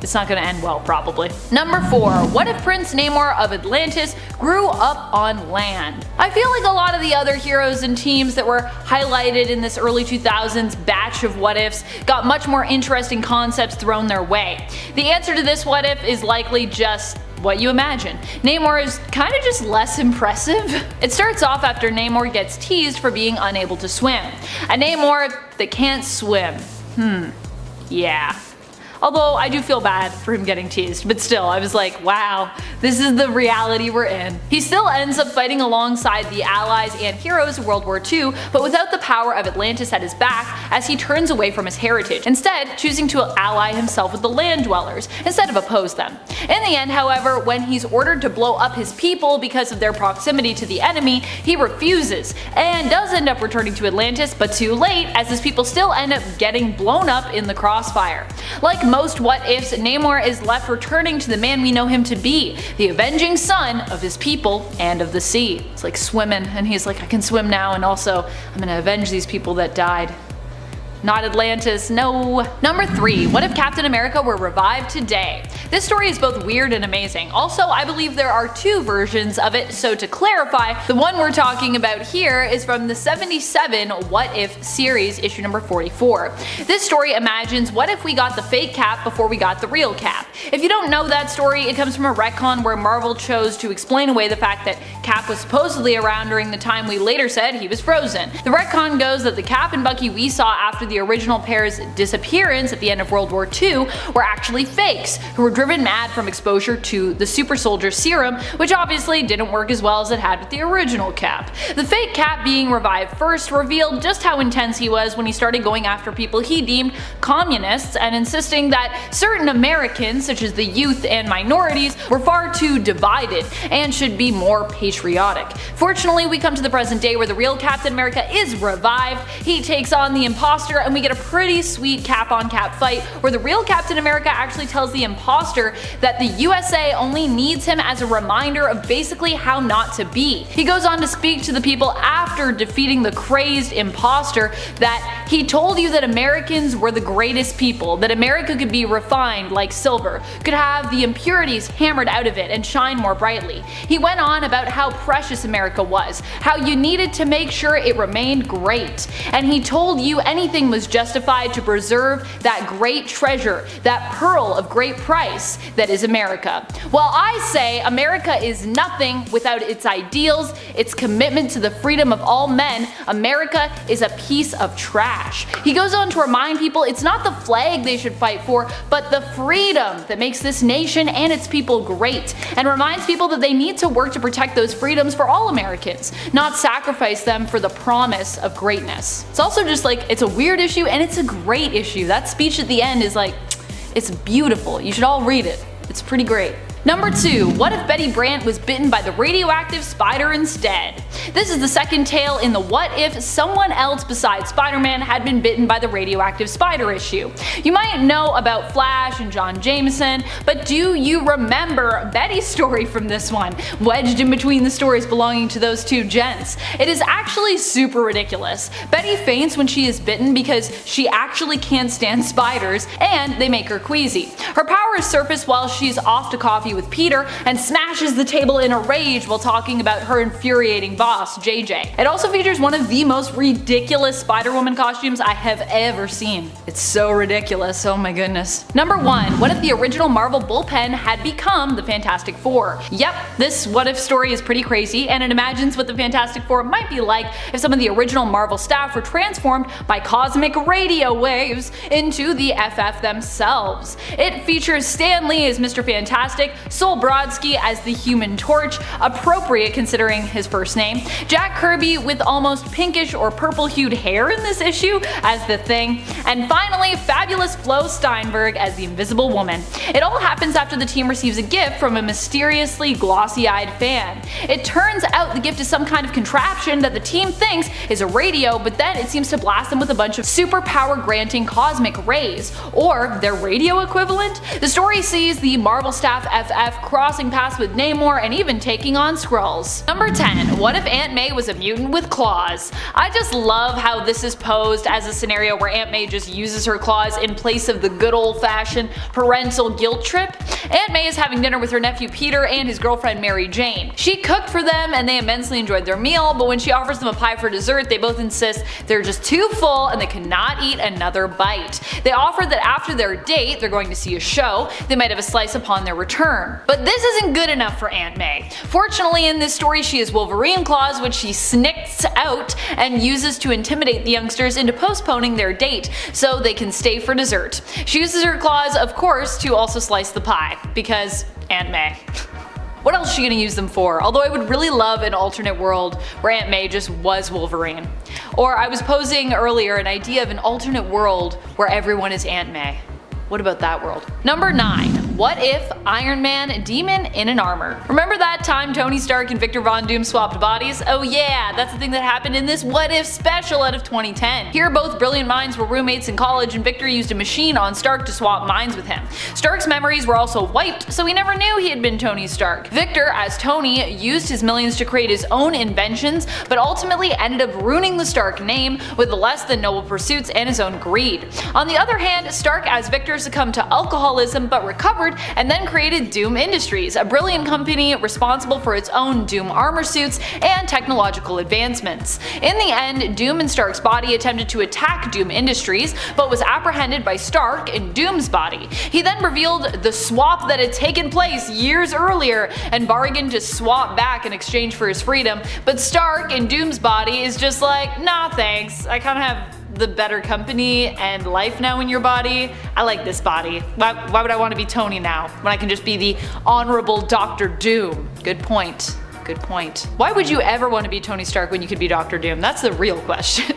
It's not gonna end well, probably. Number 4. What if Prince Namor of Atlantis grew up on land? I feel like a lot of the other heroes and teams that were highlighted in this early 2000s batch of what ifs got much more interesting concepts thrown their way. The answer to this what if is likely just what you imagine. Namor is kind of just less impressive. It starts off after Namor gets teased for being unable to swim. A Namor that can't swim. Yeah. Although I do feel bad for him getting teased, but still, I was like, wow, this is the reality we're in. He still ends up fighting alongside the allies and heroes of World War II, but without the power of Atlantis at his back, as he turns away from his heritage, instead choosing to ally himself with the land dwellers, instead of oppose them. In the end, however, when he's ordered to blow up his people because of their proximity to the enemy, he refuses, and does end up returning to Atlantis, but too late, as his people still end up getting blown up in the crossfire. Like most what ifs, Namor is left returning to the man we know him to be, the avenging son of his people and of the sea. It's like swimming, and he's like, I can swim now, and also I'm gonna avenge these people that died. Not Atlantis, no. Number 3. What if Captain America were revived today? This story is both weird and amazing. Also, I believe there are 2 versions of it, so to clarify, the one we're talking about here is from the 77 What If series, issue number 44. This story imagines what if we got the fake Cap before we got the real Cap. If you don't know that story, it comes from a retcon where Marvel chose to explain away the fact that Cap was supposedly around during the time we later said he was frozen. The retcon goes that the Cap and Bucky we saw after the original pair's disappearance at the end of World War II were actually fakes, who were driven mad from exposure to the super soldier serum, which obviously didn't work as well as it had with the original Cap. The fake Cap being revived first revealed just how intense he was when he started going after people he deemed communists and insisting that certain Americans, such as the youth and minorities, were far too divided and should be more patriotic. Fortunately, we come to the present day where the real Captain America is revived, he takes on the imposter, and we get a pretty sweet cap-on-cap fight where the real Captain America actually tells the imposter that the USA only needs him as a reminder of basically how not to be. He goes on to speak to the people after defeating the crazed imposter that he told you that Americans were the greatest people, that America could be refined like silver, could have the impurities hammered out of it and shine more brightly. He went on about how precious America was, how you needed to make sure it remained great, and he told you anything was justified to preserve that great treasure, that pearl of great price that is America. Well, I say America is nothing without its ideals, its commitment to the freedom of all men. America is a piece of trash. He goes on to remind people it's not the flag they should fight for, but the freedom that makes this nation and its people great, and reminds people that they need to work to protect those freedoms for all Americans, not sacrifice them for the promise of greatness. It's also just like, it's a weird issue and it's a great issue. That speech at the end is like, it's beautiful. You should all read it. It's pretty great. Number 2. What if Betty Brant was bitten by the radioactive spider instead? This is the second tale in the what if someone else besides Spider-Man had been bitten by the radioactive spider issue. You might know about Flash and John Jameson, but do you remember Betty's story from this one, wedged in between the stories belonging to those 2 gents? It is actually super ridiculous. Betty faints when she is bitten because she actually can't stand spiders, and they make her queasy. Her powers surface while she's off to coffee with Peter and smashes the table in a rage while talking about her infuriating boss, JJ. It also features one of the most ridiculous Spider-Woman costumes I have ever seen. It's so ridiculous, oh my goodness. Number 1. What if the original Marvel bullpen had become the Fantastic Four? Yep, this what if story is pretty crazy, and it imagines what the Fantastic Four might be like if some of the original Marvel staff were transformed by cosmic radio waves into the FF themselves. It features Stan Lee as Mr. Fantastic, Sol Brodsky as the Human Torch, appropriate considering his first name, Jack Kirby with almost pinkish or purple hued hair in this issue as the Thing, and finally fabulous Flo Steinberg as the Invisible Woman. It all happens after the team receives a gift from a mysteriously glossy-eyed fan. It turns out the gift is some kind of contraption that the team thinks is a radio, but then it seems to blast them with a bunch of superpower granting cosmic rays, or their radio equivalent. The story sees the Marvel staff FF crossing paths with Namor and even taking on Skrulls. Number 10. What if Aunt May was a mutant with claws? I just love how this is posed as a scenario where Aunt May just uses her claws in place of the good old-fashioned parental guilt trip. Aunt May is having dinner with her nephew Peter and his girlfriend Mary Jane. She cooked for them and they immensely enjoyed their meal, but when she offers them a pie for dessert, they both insist they're just too full and they cannot eat another bite. They offer that after their date, they're going to see a show, they might have a slice upon their return. But this isn't good enough for Aunt May. Fortunately, in this story, she has Wolverine claws, which she snicks out and uses to intimidate the youngsters into postponing their date so they can stay for dessert. She uses her claws, of course, to also slice the pie, because Aunt May. What else is she gonna use them for? Although I would really love an alternate world where Aunt May just was Wolverine. Or I was posing earlier an idea of an alternate world where everyone is Aunt May. What about that world? Number 9. What if Iron Man, demon in an armor? Remember that time Tony Stark and Victor Von Doom swapped bodies? Oh yeah, that's the thing that happened in this What If special out of 2010. Here both brilliant minds were roommates in college and Victor used a machine on Stark to swap minds with him. Stark's memories were also wiped, so he never knew he had been Tony Stark. Victor, as Tony, used his millions to create his own inventions, but ultimately ended up ruining the Stark name with less than noble pursuits and his own greed. On the other hand, Stark as Victor succumbed to alcoholism but recovered and then created Doom Industries, a brilliant company responsible for its own Doom armor suits and technological advancements. In the end, Doom in Stark's body attempted to attack Doom Industries, but was apprehended by Stark in Doom's body. He then revealed the swap that had taken place years earlier and bargained to swap back in exchange for his freedom, but Stark in Doom's body is just like, nah thanks, I kinda have the better company and life now in your body. I like this body. Why would I want to be Tony now when I can just be the honorable Dr. Doom? Good point. Good point. Why would you ever want to be Tony Stark when you could be Dr. Doom? That's the real question.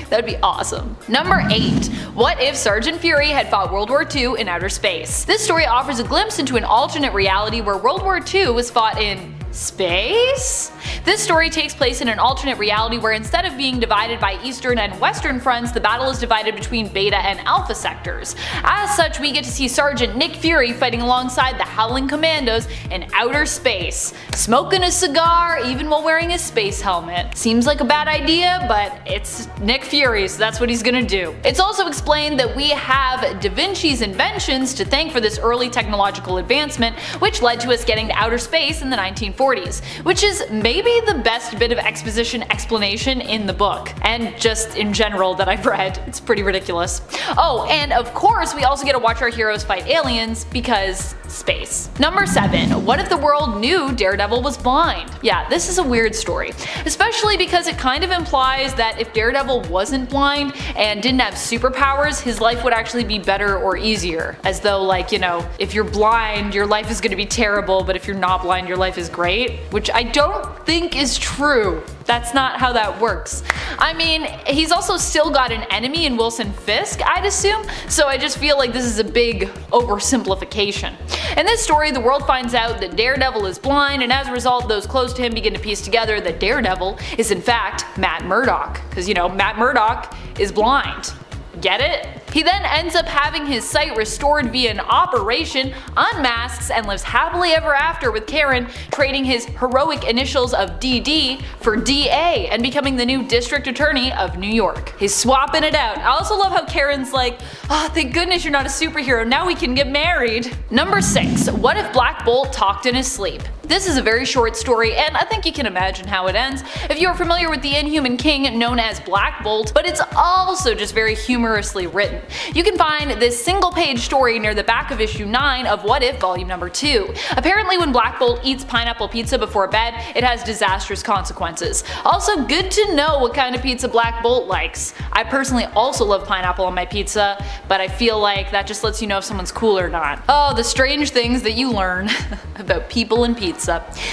That'd be awesome. Number 8. What if Sergeant Fury had fought World War II in outer space? This story offers a glimpse into an alternate reality where World War II was fought in space? This story takes place in an alternate reality where instead of being divided by eastern and western fronts, the battle is divided between beta and alpha sectors. As such, we get to see Sergeant Nick Fury fighting alongside the Howling Commandos in outer space, smoking a cigar even while wearing a space helmet. Seems like a bad idea, but it's Nick Fury, so that's what he's gonna do. It's also explained that we have Da Vinci's inventions to thank for this early technological advancement, which led to us getting to outer space in the 1940s, which is maybe the best bit of exposition explanation in the book, and just in general that I've read. It's pretty ridiculous. Oh, and of course we also get to watch our heroes fight aliens, because space. Number 7. What if the world knew Daredevil was blind? Yeah, this is a weird story, especially because it kind of implies that if Daredevil wasn't blind and didn't have superpowers, his life would actually be better or easier. As though, like, you know, if you're blind, your life is going to be terrible, but if you're not blind, your life is great, which I don't think is true. That's not how that works. I mean, he's also still got an enemy in Wilson Fisk, I'd assume, so I just feel like this is a big oversimplification. In this story, the world finds out that Daredevil is blind, and as a result, those close to him begin to piece together that Daredevil is in fact Matt Murdock, because, you know, Matt Murdock is blind. Get it? He then ends up having his sight restored via an operation, unmasks, and lives happily ever after with Karen, trading his heroic initials of DD for DA and becoming the new district attorney of New York. He's swapping it out. I also love how Karen's like, oh, thank goodness you're not a superhero, now we can get married. Number 6. What if Black Bolt talked in his sleep? This is a very short story, and I think you can imagine how it ends if you are familiar with the Inhuman King known as Black Bolt, but it's also just very humorously written. You can find this single-page story near the back of issue 9 of What If Volume Number 2. Apparently when Black Bolt eats pineapple pizza before bed, it has disastrous consequences. Also, good to know what kind of pizza Black Bolt likes. I personally also love pineapple on my pizza, but I feel like that just lets you know if someone's cool or not. Oh, the strange things that you learn about people and pizza.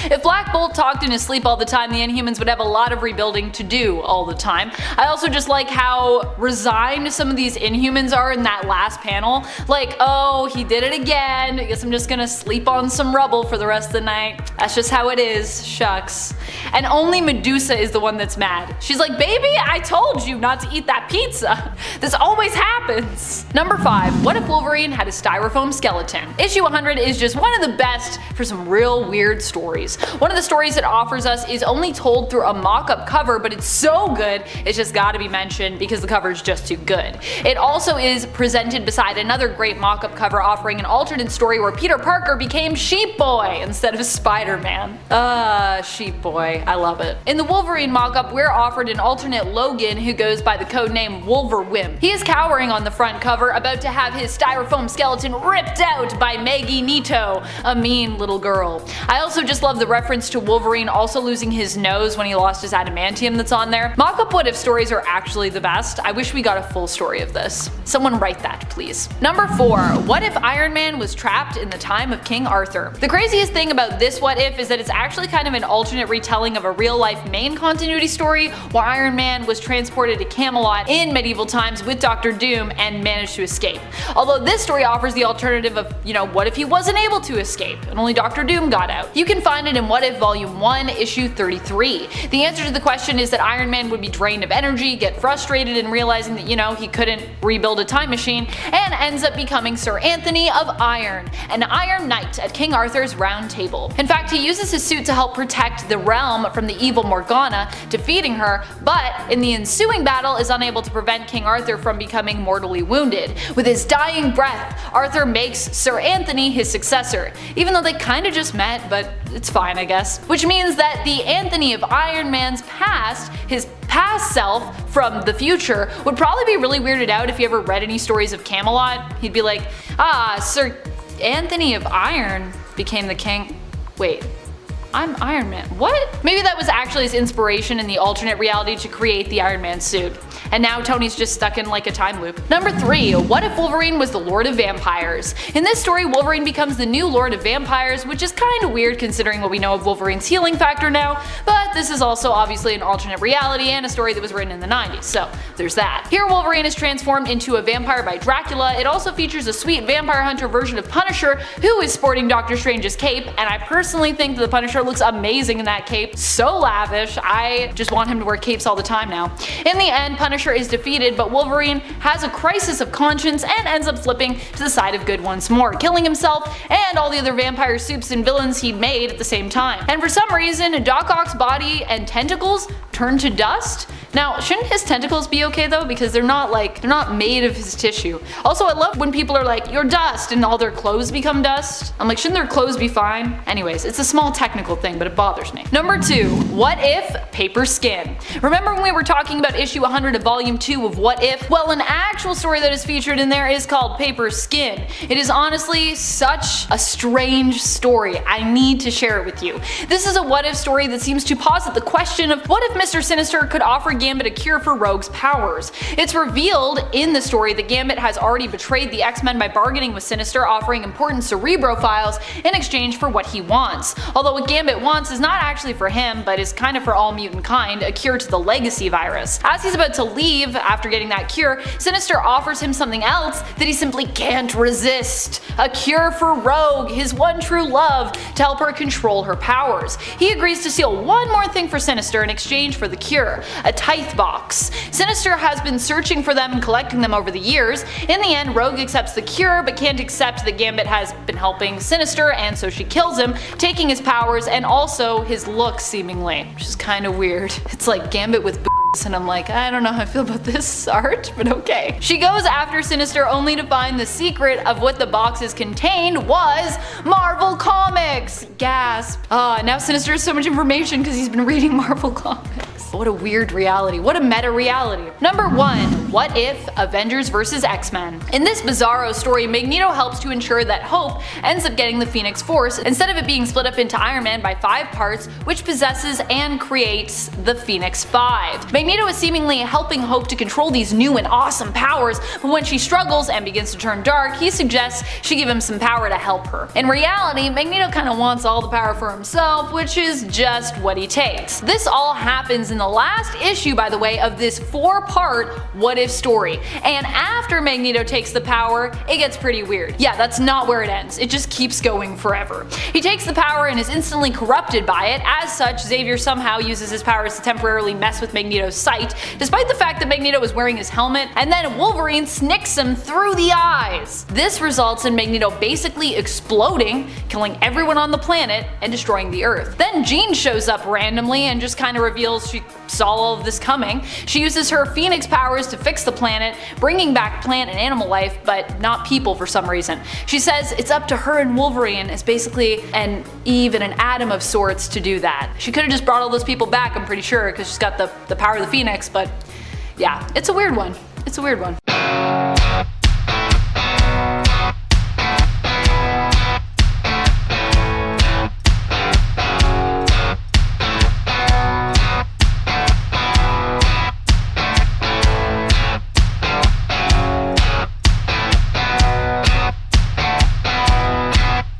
If Black Bolt talked in his sleep all the time, the Inhumans would have a lot of rebuilding to do all the time. I also just like how resigned some of these Inhumans are in that last panel. Like, oh, he did it again, I guess I'm just gonna sleep on some rubble for the rest of the night. That's just how it is, shucks. And only Medusa is the one that's mad. She's like, baby, I told you not to eat that pizza. This always happens. Number 5. What if Wolverine had a styrofoam skeleton? Issue 100 is just one of the best for some real weird stories. One of the stories it offers us is only told through a mock-up cover, but it's so good it's just gotta be mentioned because the cover is just too good. It also is presented beside another great mock-up cover offering an alternate story where Peter Parker became Sheep Boy instead of Spider-Man. Sheep Boy, I love it. In the Wolverine mock-up, we're offered an alternate Logan who goes by the codename Wolverwimp. He is cowering on the front cover, about to have his styrofoam skeleton ripped out by Maggie Nito, a mean little girl. I also just love the reference to Wolverine also losing his nose when he lost his adamantium that's on there. Mock-up what if stories are actually the best. I wish we got a full story of this. Someone write that, please. Number 4. What if Iron Man was trapped in the time of King Arthur? The craziest thing about this what if is that it's actually kind of an alternate retelling of a real-life main continuity story where Iron Man was transported to Camelot in medieval times with Doctor Doom and managed to escape. Although this story offers the alternative of, what if he wasn't able to escape and only Doctor Doom got out? You can find it in What If Volume 1, Issue 33. The answer to the question is that Iron Man would be drained of energy, get frustrated in realizing that, he couldn't rebuild a time machine, and ends up becoming Sir Anthony of Iron, an Iron Knight at King Arthur's Round Table. In fact, he uses his suit to help protect the realm from the evil Morgana, defeating her, but in the ensuing battle is unable to prevent King Arthur from becoming mortally wounded. With his dying breath, Arthur makes Sir Anthony his successor, even though they kinda just met, but it's fine I guess. Which means that the Anthony of Iron Man's past, his past self from the future, would probably be really weirded out if he ever read any stories of Camelot. He'd be like, Sir Anthony of Iron became the king. Wait, I'm Iron Man. What? Maybe that was actually his inspiration in the alternate reality to create the Iron Man suit. And now Tony's just stuck in like a time loop. Number 3. What if Wolverine was the Lord of Vampires? In this story, Wolverine becomes the new Lord of Vampires, which is kinda weird considering what we know of Wolverine's healing factor now, but this is also obviously an alternate reality and a story that was written in the 90s, so there's that. Here Wolverine is transformed into a vampire by Dracula. It also features a sweet vampire hunter version of Punisher, who is sporting Doctor Strange's cape, and I personally think that the Punisher looks amazing in that cape. So lavish, I just want him to wear capes all the time now. In the end, Punisher is defeated, but Wolverine has a crisis of conscience and ends up flipping to the side of good once more, killing himself and all the other vampire supes and villains he'd made at the same time. And for some reason, Doc Ock's body and tentacles turn to dust. Now, shouldn't his tentacles be okay though? Because they're not made of his tissue. Also, I love when people are like, "You're dust," and all their clothes become dust. I'm like, shouldn't their clothes be fine? Anyways, it's a small technical thing, but it bothers me. Number 2. What if paper skin? Remember when we were talking about issue 100 of volume 2 of What If? Well, an actual story that is featured in there is called Paper Skin. It is honestly such a strange story. I need to share it with you. This is a what if story that seems to posit the question of what if Mr. Sinister could offer Gambit a cure for Rogue's powers. It's revealed in the story that Gambit has already betrayed the X-Men by bargaining with Sinister, offering important Cerebro files in exchange for what he wants. Although what Gambit wants is not actually for him, but is kind of for all mutant kind, a cure to the Legacy virus. As he's about to leave after getting that cure, Sinister offers him something else that he simply can't resist. A cure for Rogue, his one true love, to help her control her powers. He agrees to steal one more thing for Sinister in exchange for the cure, a tithe box. Sinister has been searching for them and collecting them over the years. In the end, Rogue accepts the cure, but can't accept that Gambit has been helping Sinister, and so she kills him, taking his powers and also his look seemingly, which is kinda weird. It's like Gambit with boobs, and I'm like, I don't know how I feel about this art, but okay. She goes after Sinister only to find the secret of what the boxes contained was Marvel Comics! Gasp. Now Sinister has so much information because he's been reading Marvel Comics. What a weird reality. What a meta reality. Number 1. What if Avengers vs. X-Men? In this bizarro story, Magneto helps to ensure that Hope ends up getting the Phoenix Force instead of it being split up into Iron Man by 5 parts, which possesses and creates the Phoenix 5. Magneto is seemingly helping Hope to control these new and awesome powers, but when she struggles and begins to turn dark, he suggests she give him some power to help her. In reality, Magneto kinda wants all the power for himself, which is just what he takes. This all happens in the last issue, by the way, of this 4-part what if story. And after Magneto takes the power, it gets pretty weird. Yeah, that's not where it ends. It just keeps going forever. He takes the power and is instantly corrupted by it. As such, Xavier somehow uses his powers to temporarily mess with Magneto's sight, despite the fact that Magneto is wearing his helmet, and then Wolverine snicks him through the eyes. This results in Magneto basically exploding, killing everyone on the planet, and destroying the Earth. Then Jean shows up randomly and just kinda reveals she saw all of this coming. She uses her Phoenix powers to fix the planet, bringing back plant and animal life, but not people for some reason. She says it's up to her and Wolverine as basically an Eve and an Adam of sorts to do that. She could have just brought all those people back, I'm pretty sure, because she's got the power of the Phoenix, but yeah, it's a weird one. It's a weird one.